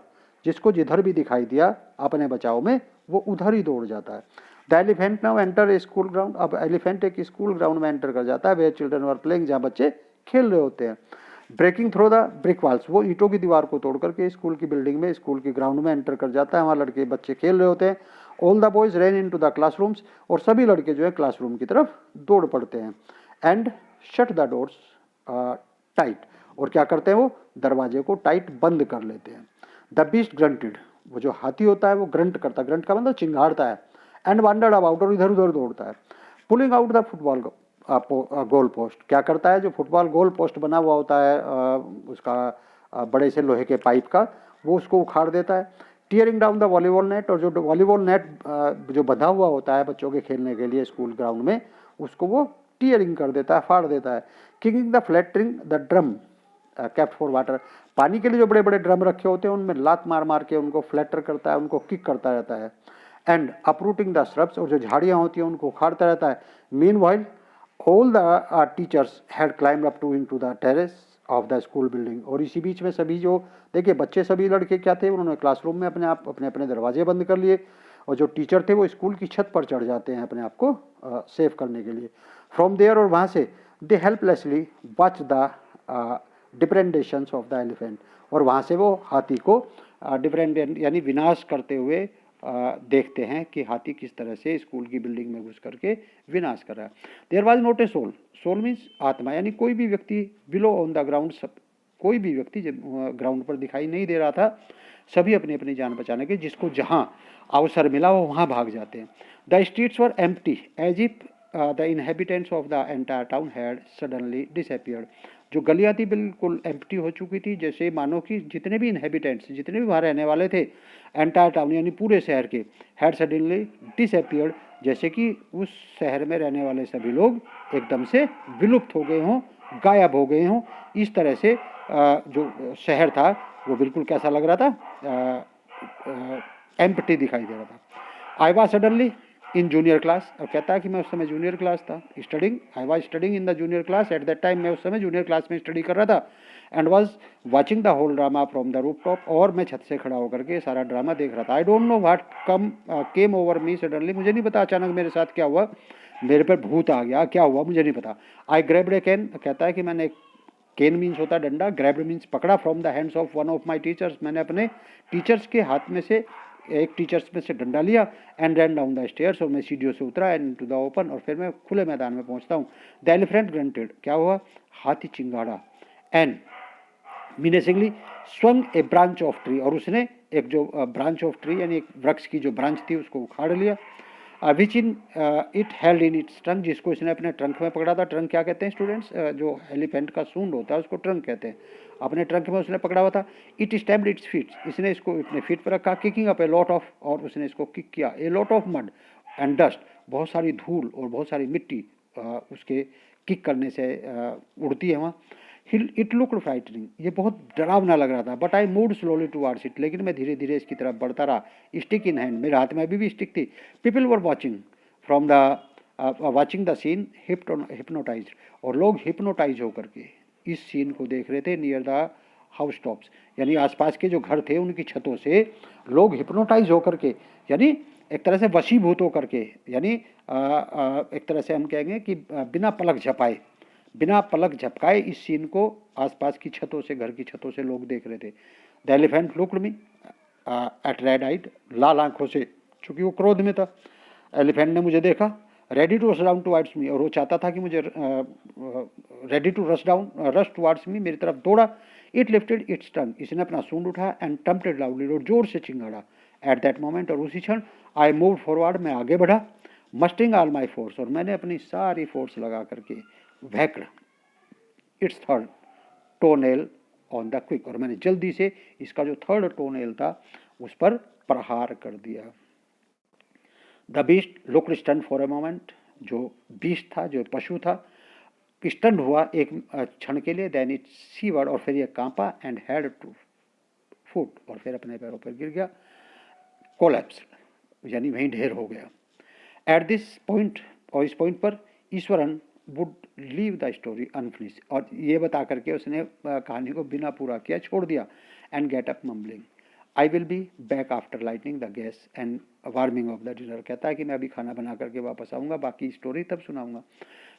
Speaker 1: जिसको जिधर भी दिखाई दिया अपने बचाव में, वो उधर ही दौड़ जाता है। The elephant now enter a school ground, अब एलिफेंट एक स्कूल ग्राउंड में एंटर कर जाता है, वेयर चिल्ड्रन वर प्लेइंग, जहाँ बच्चे खेल रहे होते हैं। Breaking through the brick walls, वो ईंटों की दीवार को तोड़ करके स्कूल की बिल्डिंग में, स्कूल के ग्राउंड में एंटर कर जाता है, वहाँ लड़के बच्चे खेल रहे होते हैं। All the boys run into the classrooms, और सभी लड़के जो है क्लासरूम की तरफ दौड़ पड़ते हैं। And shut the doors tight, और क्या करते हैं, वो दरवाजे को टाइट बंद कर लेते हैं। द बीस्ट ग्रंटेड, वो जो हाथी होता है वो ग्रंट करता है, ग्रंट का मतलब चिंगाड़ता है। एंड वांडर्ड अबाउट, और इधर उधर दौड़ता है। Pulling out the football goal post, क्या करता है, जो फुटबॉल गोल पोस्ट बना हुआ होता है उसका बड़े से लोहे के पाइप का, वो उसको उखाड़ देता है। Tearing down the volleyball net, और जो वॉलीबॉल नेट जो बंधा हुआ होता है बच्चों के खेलने के लिए स्कूल ग्राउंड में, उसको वो टीयरिंग कर देता है, फाड़ देता है। Kicking the flattering the drum, kept for water. पानी के लिए जो बड़े बड़े ड्रम रखे होते हैं उनमें लात मार मार के उनको फ्लैटर करता है, उनको किक करता रहता है। एंड अपरूटिंग द श्रब्स, और जो झाड़ियाँ होती हैं उनको उखाड़ता रहता है। Meanwhile all the teachers had climbed up to into the terrace of the school building. और इसी बीच में सभी जो देखिए बच्चे, सभी लड़के क्या थे, उन्होंने क्लासरूम में अपने आप अपने अपने दरवाजे बंद कर लिए, और जो टीचर थे वो स्कूल की छत पर चढ़ जाते हैं अपने आप को सेव करने के लिए। फ्रॉम देयर, और वहाँ से they helplessly watch the depredations of the elephant, और वहाँ से वो हाथी को डिप्रेंड यानी विनाश करते हुए देखते हैं कि हाथी किस तरह से स्कूल की बिल्डिंग में घुस करके विनाश कर रहा है। There was not a soul, soul means आत्मा, यानी कोई भी व्यक्ति बिलो ऑन द ग्राउंड, कोई भी व्यक्ति ग्राउंड पर दिखाई नहीं दे रहा था। सभी अपनी अपनी जान बचाने के, जिसको जहाँ अवसर मिला वो वहाँ भाग जाते हैं। The streets were empty as if the inhabitants of the entire town had suddenly disappeared. जो गलियाँ थी बिल्कुल एम्प्टी हो चुकी थी, जैसे मानो कि जितने भी इनहेबिटेंट्स, जितने भी वहाँ रहने वाले थे, एंटायर टाउन यानी पूरे शहर के, हैड सडनली डिसअपियर्ड, जैसे कि उस शहर में रहने वाले सभी लोग एकदम से विलुप्त हो गए हों, गायब हो गए हों। इस तरह से जो शहर था वो बिल्कुल कैसा लग रहा था, एम्प्टी दिखाई दे रहा था। I was suddenly in junior class, और कहता है कि मैं उस समय जूनियर क्लास था, studying, I was studying in the junior class at that time, मैं उस समय जूनियर क्लास में स्टडी कर रहा था। And was watching the whole drama from the roof top, और मैं छत से खड़ा होकर के सारा ड्रामा देख रहा था। I don't know what came over me suddenly, मुझे नहीं पता अचानक मेरे साथ क्या हुआ, मेरे पर भूत आ गया, क्या हुआ मुझे नहीं पता। आई ग्रैब्ड ए कैन, कहता है कि मैंने, केन मीन्स होता है डंडा, ग्रैब्ड मीन्स पकड़ा, from the hands of one of my teachers, मैंने अपने टीचर्स के हाथ में से, एक टीचर्स में से डंडा लिया। And run down the stairs, और मैं सीढ़ियों से उतरा, एंड टू द ओपन, और फिर मैं खुले मैदान में पहुंचता हूँ। द एलिफेंट ग्रंटेड, क्या हुआ, हाथी चिंगाड़ा। And menacingly swung a branch of tree, और उसने एक जो ब्रांच ऑफ ट्री यानी एक वृक्ष की जो ब्रांच थी उसको उखाड़ लिया। Which in it held in its trunk, जिसको इसने अपने ट्रंक में पकड़ा था। ट्रंक क्या कहते हैं स्टूडेंट्स, जो एलिफेंट का सूंड होता है उसको ट्रंक कहते हैं। अपने ट्रंक में उसने पकड़ा हुआ था। इट स्टैम्प्ड इट्स फीट, इसने इसको अपने फीट पर रखा। Kicking up a lot of, और उसने इसको किक किया, a lot of mud and dust, बहुत सारी धूल और बहुत सारी मिट्टी उसके किक करने से उड़ती है वहाँ। इट लुक्ड फ्राइटनिंग, ये बहुत डरावना लग रहा था। But I moved slowly towards it, लेकिन मैं धीरे धीरे इसकी तरफ बढ़ता रहा। स्टिक इन हैंड, मेरे हाथ में अभी भी स्टिक थी। People were watching from the watching the scene hypnotize, और लोग हिप्नोटाइज होकर के इस सीन को देख रहे थे। नियर द हाउस टॉप्स, यानी आसपास के जो घर थे उनकी छतों से लोग हिप्नोटाइज होकर के, यानी एक तरह से वशीभूत होकर के, यानी एक तरह से हम कहेंगे कि बिना पलक झपाए, बिना पलक झपकाए इस सीन को आसपास की छतों से, घर की छतों से लोग देख रहे थे। The elephant looked me at red eyed, लाल आंखों से, चूंकि वो क्रोध में था। एलिफेंट ने मुझे देखा, ready to rush down towards me, और वो चाहता था कि मुझे ready to rush towards me, मेरी तरफ दौड़ा। इट लिफ्टेड इट्स टंग, इसने अपना सूंड उठाया। एंड टम्प्टेड लाउडली, और जोर से चिंगाड़ा। एट दैट मोमेंट, और उसी क्षण, आई मूव फॉरवर्ड, मैं आगे बढ़ा। मस्टिंग ऑल माई फोर्स, और मैंने अपनी सारी फोर्स लगा करके whacked its third toenail on the quick, और मैंने जल्दी से इसका जो थर्ड टोनेल था उस पर प्रहार कर दिया। The beast looked stun for a moment, जो बीस्ट था, जो पशु था, स्टंड हुआ एक क्षण के लिए। देन इट सीवर्ड, और फिर यह कांपा। एंड हेड टू फुट, और फिर अपने पैरों पर गिर गया। कोलैप्स, यानी वहीं ढेर हो गया। एट दिस पॉइंट, और इस पॉइंट पर Eswaran would leave the story unfinished, और ये बता करके उसने कहानी को बिना पूरा किया छोड़ दिया। And get up mumbling, I will be back after lightning the gas and warming of the dinner, कहता है कि मैं अभी खाना बना करके वापस आऊँगा, बाकी स्टोरी तब सुनाऊंगा।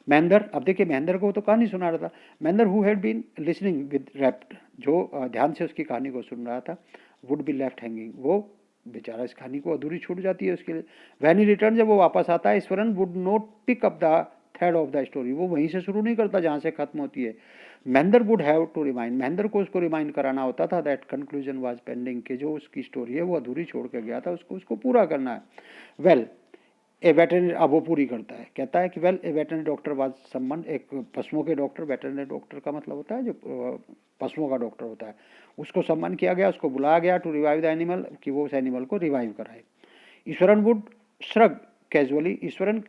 Speaker 1: महेंद्र, अब देखिए महेंद्र को तो कहानी सुना रहा था। Mahendra who had been listening with rapt, जो ध्यान से उसकी कहानी को सुन रहा था, वुड बी लेफ्ट हैंगिंग, वो बेचारा इस कहानी को अधूरी छूट जाती है उसके लिए। वैन ही रिटर्न, जब वो वापस आता है, Iswaran would not pick up the thread of the story, वो वहीं से शुरू नहीं करता जहाँ से खत्म होती है। Mahendra would have to remind, Mahendra को उसको रिमाइंड कराना होता था दैट कंक्लूजन वाज पेंडिंग, कि जो उसकी स्टोरी है वो अधूरी छोड़ कर गया था, उसको पूरा करना है। वेल ए वेटरनरी, अब वो पूरी करता है, कहता है कि well A veterinary doctor was someone, एक पशुओं के डॉक्टर, वेटरनरी डॉक्टर का मतलब होता है जो पशुओं का डॉक्टर होता है, उसको सम्मान किया गया, उसको बुलाया गया टू रिवाइव द एनिमल, कि वो उस एनिमल को रिवाइव कराए। Eswaran would shrug casually, Eswaran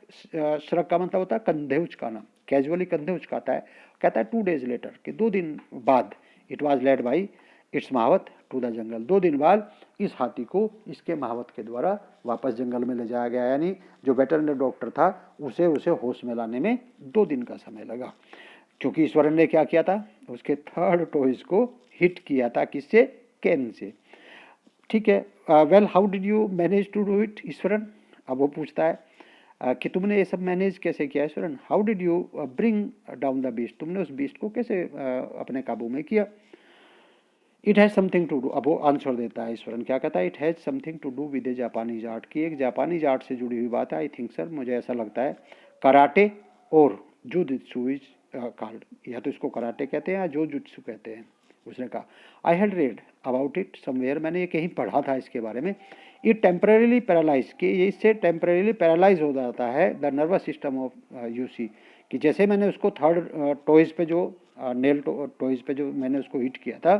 Speaker 1: shrug का मतलब होता है कंधे उचकाना, कैजुअली कंधे उचकाता है। कहता है 2 days लेटर, कि 2 दिन बाद it was led by its mahout to the jungle. 2 दिन बाद इस हाथी को इसके महावत के द्वारा वापस जंगल में ले जाया गया, यानी जो वेटरनरी डॉक्टर था उसे होश में लाने में 2 दिन का समय लगा, क्योंकि ईश्वरन ने क्या किया था, उसके 3rd टॉयज को हिट किया था, किससे, कैन से। ठीक है, well how did you manage to do it Iswaran. अब वो पूछता है कि तुमने ये सब मैनेज कैसे किया Iswaran, how did you bring down the beast, तुमने उस बीस्ट को कैसे अपने काबू में किया। It has something to do, अब वो आंसर देता है ईश्वरन, क्या कहता है, it has something to do with a Japanese art, की एक जापानीज आर्ट से जुड़ी हुई बात है। आई थिंक सर, मुझे ऐसा लगता है कराटे और जुजुत्सु इज कॉल्ड, या तो इसको कराटे कहते हैं या जो जुत्सु कहते हैं। उसने कहा I had read about it somewhere, मैंने ये कहीं पढ़ा था इसके बारे में। इट टेम्परेली पैरालाइज, कि ये इससे टेम्परेली पैरालाइज हो जाता है the nervous system of UC, कि जैसे मैंने उसको 3rd टॉयज पे जो नेल टॉयज पे जो मैंने उसको हिट किया था,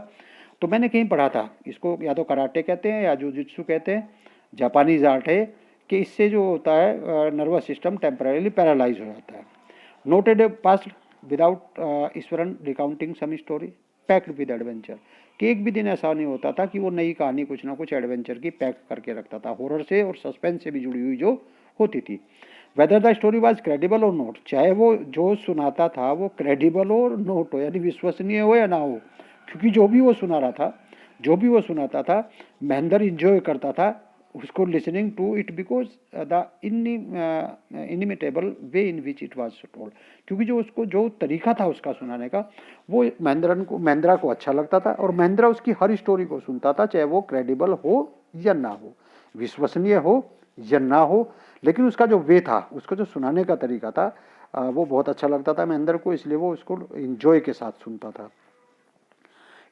Speaker 1: तो मैंने कहीं पढ़ा था, इसको या तो कराटे कहते हैं या जुजुत्सु कहते हैं, जापानीज आर्ट है, कि इससे जो होता है नर्वस सिस्टम टेम्परेली पैरालाइज हो जाता है। Noted a past without Iswaran recounting some story packed with adventure, कि एक भी दिन ऐसा नहीं होता था कि वो नई कहानी कुछ ना कुछ एडवेंचर की पैक करके रखता था, हॉरर से और सस्पेंस से भी जुड़ी हुई जो होती थी। Whether the story was credible और नॉट, चाहे वो जो सुनाता था वो क्रेडिबल हो और नोट हो, यानी विश्वसनीय हो या ना हो, क्योंकि जो भी वो सुना रहा था, जो भी वो सुनाता था, महेंद्र इंजॉय करता था उसको listening to it, because the inimitable way in which it was told, क्योंकि जो उसको जो तरीका था उसका सुनाने का, वो महेंद्रा को अच्छा लगता था, और महेंद्रा उसकी हर स्टोरी को सुनता था, चाहे वो क्रेडिबल हो या ना हो, विश्वसनीय हो या ना हो, लेकिन उसका जो वे था, उसका जो सुनाने का तरीका था, वो बहुत अच्छा लगता था महेंद्र को, इसलिए वो उसको इंजॉय के साथ सुनता था।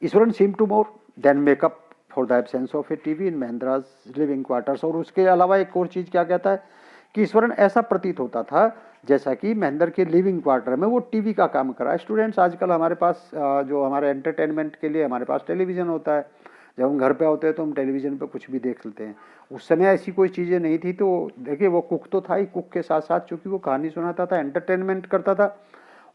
Speaker 1: Iswaran seem to more than make up for the absence of a TV in Mahendra's living quarters, और उसके अलावा एक और चीज़ क्या कहता है कि ईश्वरन ऐसा प्रतीत होता था जैसा कि महेंद्र के लिविंग क्वार्टर में वो टीवी का काम कर रहा है। स्टूडेंट्स, आजकल हमारे पास जो हमारे एंटरटेनमेंट के लिए हमारे पास टेलीविज़न होता है, जब हम घर पे होते हैं तो हम टेलीविज़न पे कुछ भी देख लेते हैं। उस समय ऐसी कोई चीज़ें नहीं थी, तो देखिए वो कुक तो था ही, कुक के साथ साथ चूँकि वो कहानी सुनाता था, एंटरटेनमेंट करता था,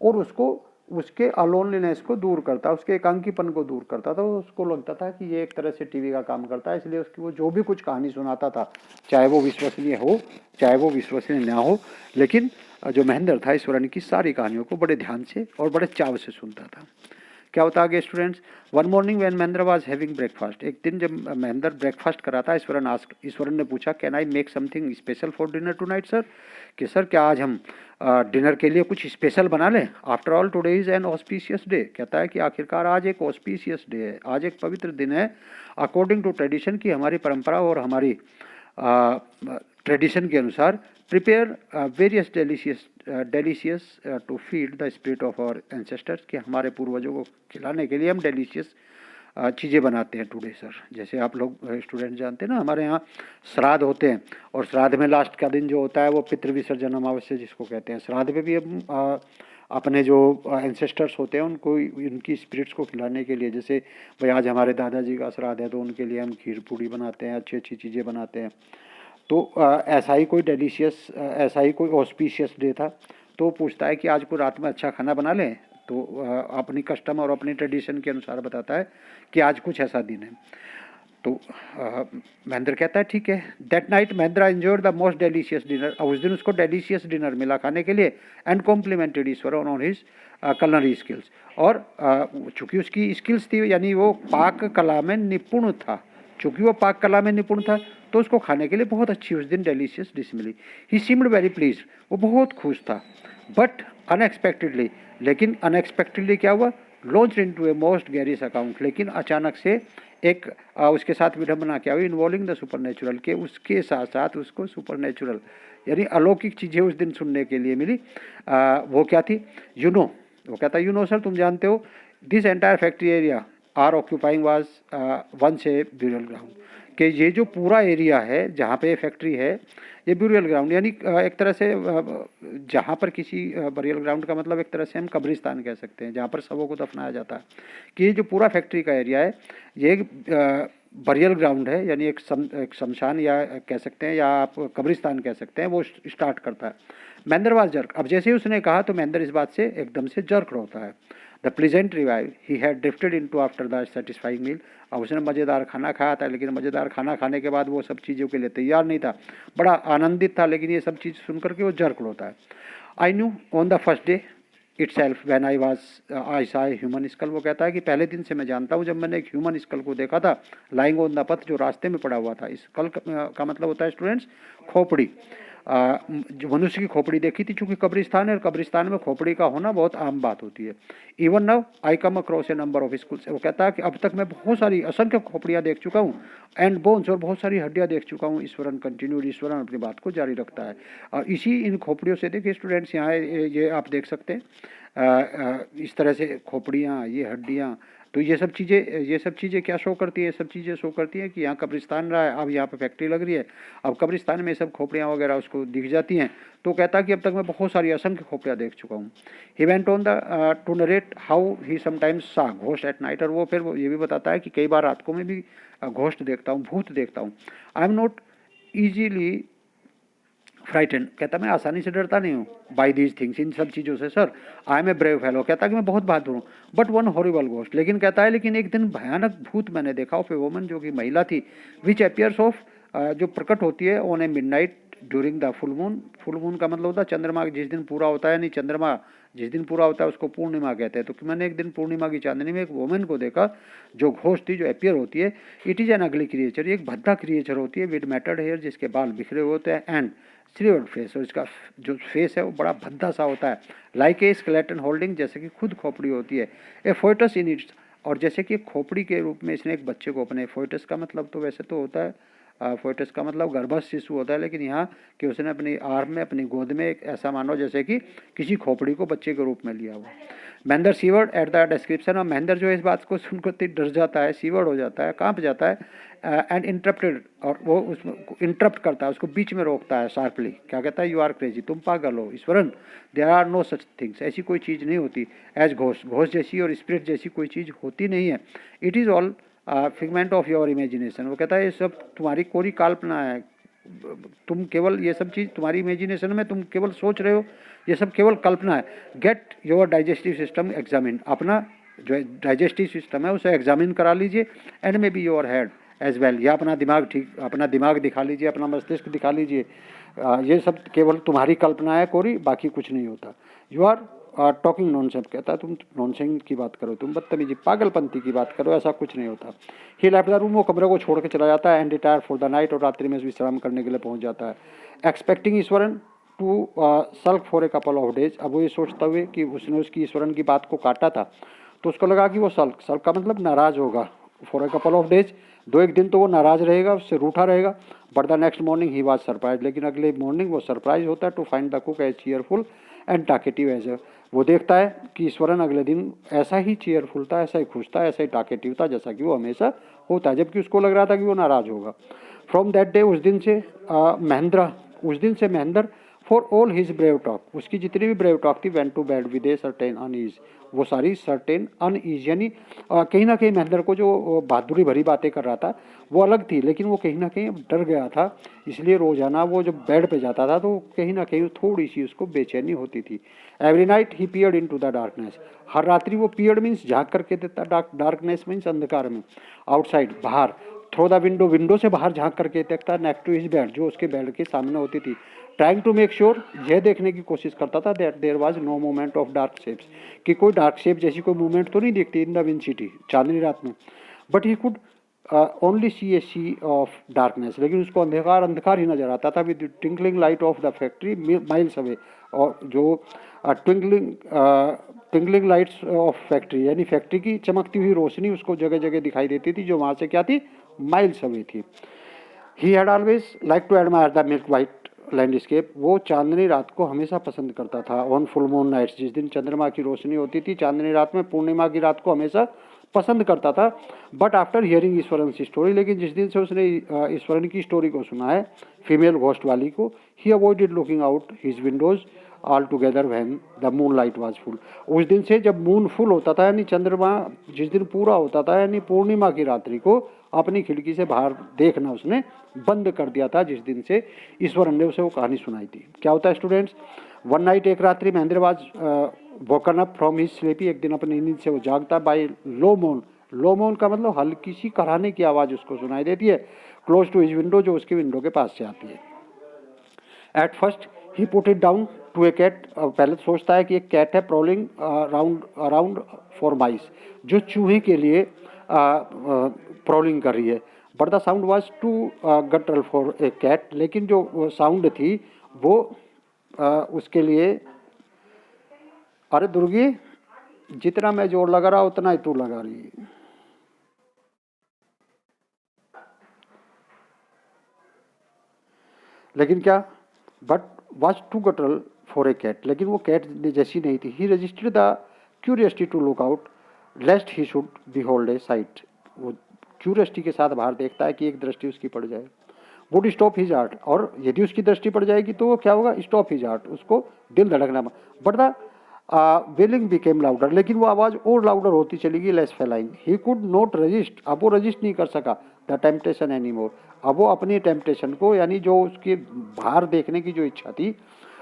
Speaker 1: और उसको उसके अलोनलीनेस को दूर करता, उसके एकांकीपन को दूर करता था, उसको लगता था कि ये एक तरह से टीवी का काम करता है, इसलिए उसकी वो जो भी कुछ कहानी सुनाता था, चाहे वो विश्वसनीय हो चाहे वो विश्वसनीय ना हो, लेकिन जो महेंद्र था ईश्वरन की सारी कहानियों को बड़े ध्यान से और बड़े चाव से सुनता था। क्या होता आगे students, one morning when Mahendra was having breakfast, एक दिन जब महेंद्र ब्रेकफास्ट कर रहा था, ईश्वरन ने पूछा can I make something special for dinner tonight sir, कि सर क्या आज हम डिनर के लिए कुछ स्पेशल बना लें। After all today is an auspicious day, कहता है कि आखिरकार आज एक ऑस्पिशियस डे है, आज एक पवित्र दिन है, अकॉर्डिंग टू ट्रेडिशन, की हमारी परंपरा और हमारी ट्रेडिशन के अनुसार, prepare various delicious to feed the spirit of our ancestors, कि हमारे पूर्वजों को खिलाने के लिए हम डेलीशियस चीज़ें बनाते हैं टुडे सर। जैसे आप लोग स्टूडेंट जानते हैं ना, हमारे यहाँ श्राद्ध होते हैं, और श्राद्ध में लास्ट का दिन जो होता है वो पितृ विसर्जन अमावस्या जिसको कहते हैं, श्राद्ध पे भी हम अपने जो एंसेस्टर्स होते हैं उनको, उनकी स्पिरिट्स को खिलाने के लिए, जैसे भाई आज हमारे दादाजी का श्राद्ध है तो उनके लिए हम खीर पूड़ी बनाते हैं, अच्छी अच्छी चीज़ें बनाते हैं। तो ऐसा ही कोई डेलीशियस, ऐसा ही कोई ऑस्पिशियस डे था, तो पूछता है कि आज को रात में अच्छा खाना बना लें, तो अपनी कस्टम और अपनी ट्रेडिशन के अनुसार बताता है कि आज कुछ ऐसा दिन है। तो महेंद्र कहता है ठीक है। That night Mahendra enjoyed the most delicious dinner, और उस दिन उसको डेलीशियस डिनर मिला खाने के लिए, and complimented Ishwar on his culinary skills, और चूँकि उसकी स्किल्स थी, यानी वो पाक कला में निपुण था, चूँकि वो पाक कला में निपुण था, तो उसको खाने के लिए बहुत अच्छी उस दिन डेलीशियस डिश मिली। ही सीम्ड वेरी प्लीज, वो बहुत खुश था। बट अनएक्सपेक्टेडली, लेकिन अनएक्सपेक्टेडली क्या हुआ, launch into a most glorious account, लेकिन अचानक से एक उसके साथ विडम्बना क्या हुई, इन्वॉल्विंग द सुपर नेचुरल, के उसके साथ साथ उसको सुपर नेचुरल यानी अलौकिक चीज़ें उस दिन सुनने के लिए मिली। वो क्या थी, यू नो, वो कहता यू नो सर, तुम जानते हो, this entire factory area are occupying was once a burial ground, कि ये जो पूरा एरिया है जहाँ पे फैक्ट्री है, ये ब्यूरियल ग्राउंड, यानी एक तरह से जहाँ पर किसी बरियल ग्राउंड का मतलब एक तरह से हम कब्रिस्तान कह सकते हैं, जहाँ पर शवों को दफनाया जाता है, कि ये जो पूरा फैक्ट्री का एरिया है ये एक बरियल ग्राउंड है, यानी एक शमशान या कह सकते हैं, या आप कब्रिस्तान कह सकते हैं, वो स्टार्ट करता है। महेंद्र वाज जर्क, अब जैसे ही उसने कहा तो महेंद्र इस बात से एकदम से जर्क होता है। The pleasant reverie he had drifted into after the satisfying meal. अब उसने मज़ेदार खाना खाया था, लेकिन मज़ेदार खाना खाने के बाद वो सब चीज़ों के लिए तैयार नहीं था, बड़ा आनंदित था, लेकिन ये सब चीज़ सुनकर के वो जर्क होता है। I knew on the first day itself when I saw a human skull। वो कहता है कि पहले दिन से मैं जानता हूँ, जब मैंने एक ह्यूमन स्कल को देखा था लाइंग ऑन द पथ, जो रास्ते में पड़ा हुआ था। स्कल का मतलब होता है स्टूडेंट्स खोपड़ी, जो मनुष्य की खोपड़ी देखी थी, चूंकि कब्रिस्तान है और कब्रिस्तान में खोपड़ी का होना बहुत आम बात होती है। Even now I come across A number of schools. वो कहता है कि अब तक मैं बहुत सारी असंख्य खोपड़ियाँ देख चुका हूँ, एंड बोन्स, और बहुत सारी हड्डियाँ देख चुका हूँ। ईश्वरन कंटिन्यूड, ईश्वरन अपनी बात को जारी रखता है। और इसी इन खोपड़ियों से देखिए स्टूडेंट्स, यहाँ ये आप देख सकते हैं इस तरह से खोपड़ियाँ, ये हड्डियाँ, तो ये सब चीज़ें क्या शो करती है? ये सब चीज़ें शो करती हैं कि यहाँ कब्रिस्तान रहा है, अब यहाँ पे फैक्ट्री लग रही है, अब कब्रिस्तान में सब खोपड़ियाँ वगैरह उसको दिख जाती हैं। तो कहता है कि अब तक मैं बहुत सारी असंख्य खोपड़ियाँ देख चुका हूँ। He went on the two narrate how he sometimes सा घोस्ट एट नाइट। और वो फिर वो ये भी बताता है कि कई बार रात को मैं भी घोस्ट देखता हूँ, भूत देखता हूँ। I am not easily frighten, कहता मैं आसानी से डरता नहीं हूँ बाई दीज थिंग्स, इन सब चीज़ों से sir. I am a brave fellow, कहता कि मैं बहुत बहादुर हूँ। बट वन हॉरिबल घोस्ट, लेकिन कहता है लेकिन एक दिन भयानक भूत मैंने देखा ऑफ ए वोमन, जो कि महिला थी, विच अपियर्स ऑफ, जो प्रकट होती है on A midnight during the full moon. Full moon का मतलब होता है चंद्रमा जिस दिन पूरा होता है, यानी चंद्रमा जिस दिन पूरा होता है उसको पूर्णिमा कहते हैं। तो मैंने एक दिन पूर्णिमा की चांदनी में एक वोमन को देखा जो घोस्ट थी, जो अपियर होती है। इट इज़ एन अगली क्रिएचर, ये एक भद्दा क्रिएचर होती है, विद मैटर्ड हेयर, जिसके बाल बिखरे होते हैं, एंड श्रीवर्ड फेस, और इसका जो फेस है वो बड़ा भद्दा सा होता है। लाइक ए स्केलेटन होल्डिंग, जैसे कि खुद खोपड़ी होती है, ए फोइटस इन इट्स, और जैसे कि खोपड़ी के रूप में इसने एक बच्चे को अपने, फोइटस का मतलब तो वैसे तो होता है, फोइटस का मतलब गर्भस्थ शिशु होता है, लेकिन यहाँ कि उसने अपनी आर्म में, अपनी गोद में एक ऐसा मानो जैसे कि किसी खोपड़ी को बच्चे के रूप में लिया हुआ। Mahendra seaward at the description, और महेंद्र जो इस बात को सुनकर डर जाता है, सीवर्ड हो जाता है, कांप जाता है, एंड इंटरप्टेड, और वो उसमें इंटरप्ट करता है, उसको बीच में रोकता है शार्पली। क्या कहता है? यू आर क्रेजी, तुम पागल हो Iswaran, there are no such things, ऐसी कोई चीज़ नहीं होती, एज घोस्ट, घोस्ट जैसी और स्पिरिट जैसी कोई चीज़ होती नहीं है। It is all figment of your imagination. वो कहता है ये सब तुम्हारी कोरी कल्पना है, तुम केवल ये सब चीज़ तुम्हारी इमेजिनेशन में, तुम केवल सोच रहे हो, ये सब केवल कल्पना है। Get your digestive system examine, अपना जो डाइजेस्टिव सिस्टम है उसे एग्जामिन करा लीजिए, and maybe your head as well, या अपना दिमाग ठीक, अपना दिमाग दिखा लीजिए, अपना मस्तिष्क दिखा लीजिए। ये सब केवल तुम्हारी कल्पना है कोरी, बाकी कुछ नहीं होता। यू आर टॉकिंग नॉनसेंस, कहता है तुम नॉनसेंस की बात करो, तुम बदतमीजी पागलपंती की बात करो, ऐसा कुछ नहीं होता। ही लेफ्ट द रूम, वो कमरे को छोड़ के चला जाता है, and retire for the night, और रात्रि में विश्राम करने के लिए पहुंच जाता है। Expecting Iswaran to sulk for a couple of days, अब वो ये सोचता हुए कि उसने उसकी ईश्वरन की बात को काटा था, तो उसको लगा कि वो सल्क का मतलब नाराज होगा, for a couple of days, दो एक दिन तो वो नाराज रहेगा, उससे रूठा रहेगा। But the next morning he was surprised, लेकिन अगले मॉर्निंग वो सरप्राइज होता है to find the cook as cheerful and talkative as. वो देखता है कि ईश्वरन अगले दिन ऐसा ही चीयरफुल था, ऐसा ही खुश था, ऐसा ही टाकेटिव था, जैसा कि वो हमेशा होता है, जबकि उसको लग रहा था कि वो नाराज होगा। फ्रॉम दैट डे, उस दिन से Mahendra for all his brave talk, उसकी जितनी भी ब्रेव टॉक थी, went to bed with a certain unease, वो सारी सर्टेन अनईज, यानी कहीं ना कहीं महेंद्र को जो बहादुरी भरी बातें कर रहा था वो अलग थी, लेकिन वो कहीं ना कहीं डर गया था, इसलिए रोजाना वो जब बेड पे जाता था तो कहीं ना कहीं थोड़ी सी उसको बेचैनी होती थी। Every night he peered into the darkness, हर रात्रि वो पियर्ड मीन्स झाँक करके देता, डार्कनेस मीन्स अंधकार में, आउटसाइड बाहर, थ्रो द विंडो से बाहर झाँक करके देखता, नेक्स्ट टू हिज बेड, जो उसके बेड के सामने होती थी। ट्राइंग टू मेक श्योर, यह देखने की कोशिश करता था that there was no movement of dark shapes, कि कोई डार्क शेप जैसी कोई मूवमेंट तो नहीं दिखती इन द विन सिटी, चांदनी रात में। But he could only see a sea of darkness, लेकिन उसको अंधकार ही नजर आता था, with twinkling light of the factory miles away, और जो ट्विंकलिंग लाइट्स ऑफ फैक्ट्री, यानी फैक्ट्री की चमकती हुई रोशनी उसको जगह जगह दिखाई देती थी, जो वहाँ से क्या थी, माइल्स अवे थी। He had always like to admire the milk white landscape, वो चांदनी रात को हमेशा पसंद करता था। ऑन फुल मून नाइट्स, जिस दिन चंद्रमा की रोशनी होती थी चांदनी रात में, पूर्णिमा की रात को हमेशा पसंद करता था। बट आफ्टर हियरिंग ईश्वरन की स्टोरी, लेकिन जिस दिन से उसने ईश्वरन की स्टोरी को सुना है, फीमेल घोस्ट वाली को, he avoided looking out his windows, all together when the moon light was full. उस दिन से जब मून फुल होता था, यानी चंद्रमा जिस दिन पूरा होता था, यानी पूर्णिमा की रात्रि को अपनी खिड़की से बाहर देखना उसने बंद कर दिया था, जिस दिन से ईश्वरन ने उसे वो कहानी सुनाई थी। क्या होता है स्टूडेंट्स, वन नाइट, एक रात्रि Mahendra was woken up from his sleepy, एक दिन अपनी नींद से वो जागता, बाय लो मून। लो मून का मतलब हल्की सी कराहने की आवाज़ उसको सुनाई देती है, क्लोज टू हिज विंडो, जो उसकी विंडो के पास से आती है। At first he put it down to a cat, पहले तो सोचता है कि एक कैट है prowling around around for mice, जो चूहे के लिए प्रोलिंग कर रही है। But the sound was too guttural for a cat, लेकिन जो साउंड थी वो उसके लिए, अरे दुर्गी जितना मैं जोर लगा रहा उतना ही तू लगा रही है। लेकिन क्या, but was too guttural for a cat, लेकिन वो कैट जैसी नहीं थी। He registered the curiosity to look out lest he should behold a sight, वो क्यूरियसिटी के साथ बाहर देखता है कि एक दृष्टि उसकी पड़ जाए। वुड स्टॉप हिज हार्ट, और यदि उसकी दृष्टि पड़ जाएगी तो वो क्या होगा, स्टॉप हिज हार्ट, उसको दिल धड़कना। But the wailing became louder, लेकिन वो आवाज़ और लाउडर होती चली गई। Less feline, he could not resist, अब वो रजिस्ट नहीं कर सका द टेम्पटेशन एनी मोर, अब वो अपनी टेम्पटेशन को, यानी जो उसकी बाहर देखने की जो इच्छा थी,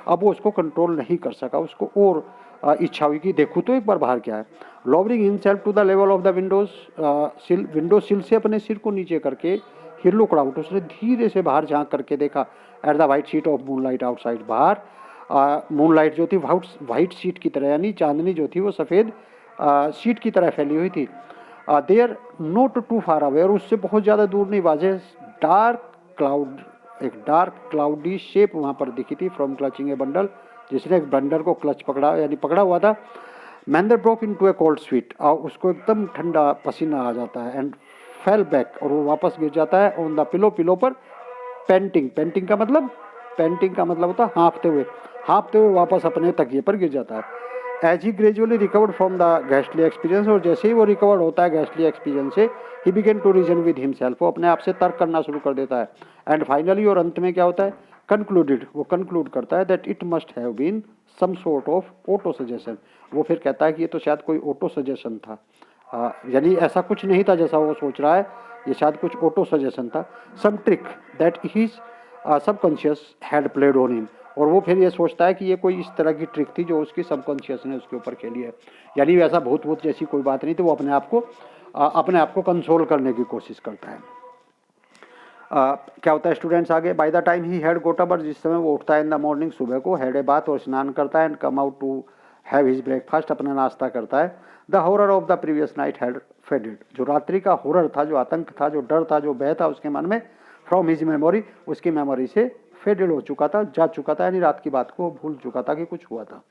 Speaker 1: अब वो उसको कंट्रोल नहीं कर सका। उसको और इच्छा हुई कि देखूँ तो एक बार बाहर क्या है। Lowering himself to the level of the windows sill, window sill से अपने सिर को नीचे करके ही लुक्ड आउट, उसने धीरे से बाहर झांक करके देखा। At the white sheet of moonlight outside, बाहर मूनलाइट जो थी वाइट शीट की तरह, यानी चांदनी जो थी वो सफ़ेद शीट की तरह फैली हुई थी। There not too far away, और उससे बहुत ज़्यादा दूर नहीं, वाजे डार्क क्लाउड, एक डार्क क्लाउडी शेप वहाँ पर दिखी थी। फ्रॉम क्लचिंग ए बंडल, जिसने एक बंडल को क्लच पकड़ा, यानी पकड़ा हुआ था। Mahendra broke into a cold sweat, और उसको एकदम ठंडा पसीना आ जाता है। एंड फेल बैक, और वो वापस गिर जाता है ऑन द पिलो, पिलो पर। पेंटिंग, पेंटिंग का मतलब, पेंटिंग का मतलब होता है हाँफते हुए वापस अपने तकिए पर गिर जाता है। As he gradually recovered from the ghastly experience, और जैसे ही वो रिकवर होता है गैस्टली एक्सपीरियंस से, he began to reason with himself, वो अपने आप से तर्क करना शुरू कर देता है। एंड फाइनली, और अंत में क्या होता है, कंक्लूडेड, वो कंक्लूड करता है that it must have been some sort of auto suggestion, वो फिर कहता है कि ये तो शायद कोई ऑटो सजेशन था, यानी ऐसा कुछ नहीं था जैसा वो सोच रहा है, ये शायद कुछ ऑटो सजेशन था। Some trick that his subconscious had played on him, और वो फिर ये सोचता है कि ये कोई इस तरह की ट्रिक थी जो उसकी सबकॉन्शियस ने उसके ऊपर खेली है, यानी वैसा भूत भूत जैसी कोई बात नहीं थी। वो अपने आप को कंसोल करने की कोशिश करता है। क्या होता है स्टूडेंट्स आगे, by the time he had goat up, जिस समय वो उठता है इन द मॉर्निंग, सुबह को, हैड ए बात, और स्नान करता है, and come out to have his breakfast, अपना नाश्ता करता है। The horror of the previous night had faded, जो रात्रि का हॉरर था, जो आतंक था, जो डर था, जो भय था उसके मन में, फ्रॉम हिज मेमोरी, उसकी मेमोरी से फेडेड हो चुका था, जा चुका था, यानी रात की बात को भूल चुका था कि कुछ हुआ था।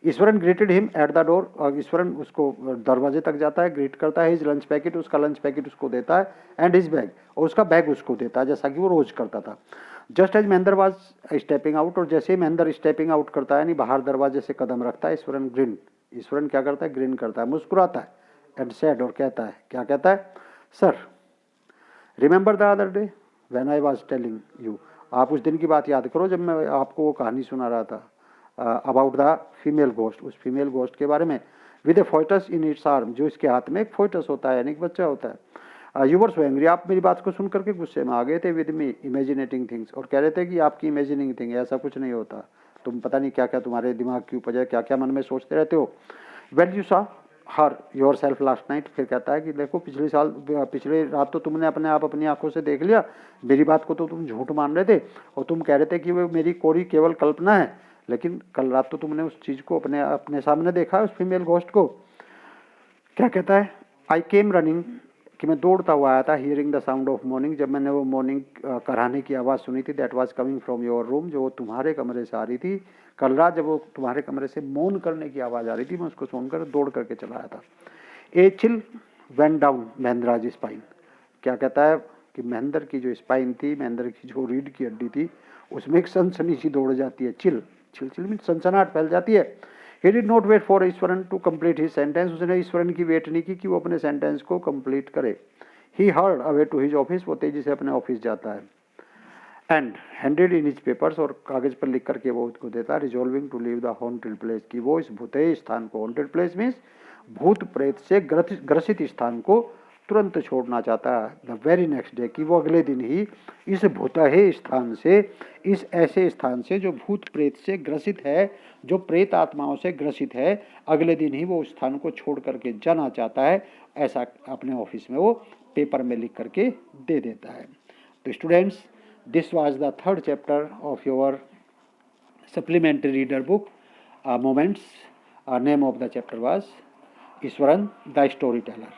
Speaker 1: Eswaran greeted him at the door, और ईश्वरन उसको दरवाजे तक जाता है, ग्रीट करता है। हिज लंच पैकेट, उसका लंच पैकेट उसको देता है। एंड हिज बैग, और उसका बैग उसको देता है, जैसा कि वो रोज करता था। Just as Mahendra was stepping out, और जैसे ही महेंद्र स्टेपिंग आउट करता है, यानी बाहर दरवाजे से कदम रखता है, ईश्वरन ग्रिन, ईश्वरन क्या करता है, ग्रिन करता है, मुस्कुराता है। एंड सैड, और कहता है, क्या कहता है, sir remember the other day when I was telling you, आप उस दिन की बात याद करो जब मैं आपको वो कहानी सुना रहा था अबाउट द फीमेल घोस्ट, उस फीमेल घोस्ट के बारे में। With A foetus in its arm, जो इसके हाथ में एक फोइटस होता है, यानी एक बच्चा होता है। यू वर सो एंग्री, आप मेरी बात को सुन करके गुस्से में आ गए थे। विद मी इमेजिनेटिंग थिंग्स, और कह रहे थे कि आपकी इमेजिनिंग थिंग, ऐसा कुछ नहीं होता, तुम पता नहीं क्या क्या तुम्हारे दिमाग की उपज है, क्या क्या मन में सोचते रहते हो। वेल यू सा हर योर सेल्फ लास्ट नाइट, फिर कहता है कि देखो पिछले रात तो तुमने अपने आप अपनी आंखों से देख लिया, मेरी बात को तो तुम झूठ मान रहे थे, और तुम कह रहे थे कि वो मेरी कोरी केवल कल्पना है, लेकिन कल रात तो तुमने उस चीज़ को अपने सामने देखा है, उस फीमेल घोस्ट को। क्या कहता है, आई केम रनिंग, कि मैं दौड़ता हुआ आया था। Hearing the sound of morning, जब मैंने वो मॉर्निंग कराने की आवाज़ सुनी थी। That was coming from your room, जो तुम्हारे कमरे से आ रही थी। कल रात जब वो तुम्हारे कमरे से मौन करने की आवाज़ आ रही थी, मैं उसको सुनकर दौड़ करके चला आया था। ए चिल वेंट डाउन महेंद्राज स्पाइन, क्या कहता है कि महेंद्र की जो स्पाइन थी, महेंद्र की जो रीढ़ की हड्डी थी, उसमें एक सनसनी सी दौड़ जाती है। चिल चिल चिल मीन सनसनाहट फैल जाती है। He did not wait for Iswaran to complete his sentence, उसने ईश्वरन की वेट नहीं की कि वो अपने सेंटेंस को कंप्लीट करे। He hurried away to his office, वो तेजी से अपने ऑफिस जाता है। And handed in his papers, और कागज पर लिख करके वो उसको देता, resolving to leave the haunted place, कि वो इस भूतेय स्थान को, हॉन्टेड प्लेस मीन्स भूत प्रेत से ग्रसित स्थान को तुरंत छोड़ना चाहता है। द वेरी नेक्स्ट डे, कि वो अगले दिन ही इस भूतहे स्थान से, इस ऐसे स्थान से जो भूत प्रेत से ग्रसित है, जो प्रेत आत्माओं से ग्रसित है, अगले दिन ही वो उस स्थान को छोड़ करके जाना चाहता है। ऐसा अपने ऑफिस में वो पेपर में लिख करके दे देता है। तो students, this was the third chapter of your supplementary reader book, moments. Name of the chapter was Eswaran the story teller.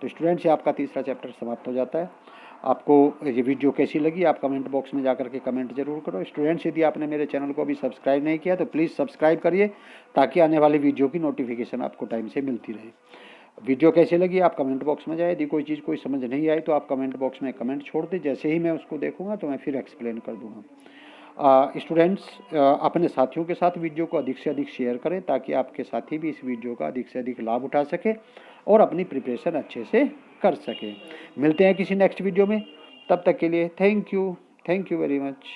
Speaker 1: तो स्टूडेंट्स, ये आपका तीसरा चैप्टर समाप्त हो जाता है। आपको ये वीडियो कैसी लगी आप कमेंट बॉक्स में जाकर के कमेंट जरूर करो। स्टूडेंट्स, यदि आपने मेरे चैनल को अभी सब्सक्राइब नहीं किया तो प्लीज़ सब्सक्राइब करिए, ताकि आने वाली वीडियो की नोटिफिकेशन आपको टाइम से मिलती रहे। वीडियो कैसी लगी आप कमेंट बॉक्स में जाए, यदि कोई चीज़ कोई समझ नहीं आई तो आप कमेंट बॉक्स में कमेंट छोड़ दें, जैसे ही मैं उसको देखूंगा तो मैं फिर एक्सप्लेन कर दूंगा। स्टूडेंट्स, अपने साथियों के साथ वीडियो को अधिक से अधिक शेयर करें, ताकि आपके साथी भी इस वीडियो का अधिक से अधिक लाभ उठा सके और अपनी प्रिपरेशन अच्छे से कर सके। मिलते हैं किसी नेक्स्ट वीडियो में, तब तक के लिए थैंक यू वेरी मच।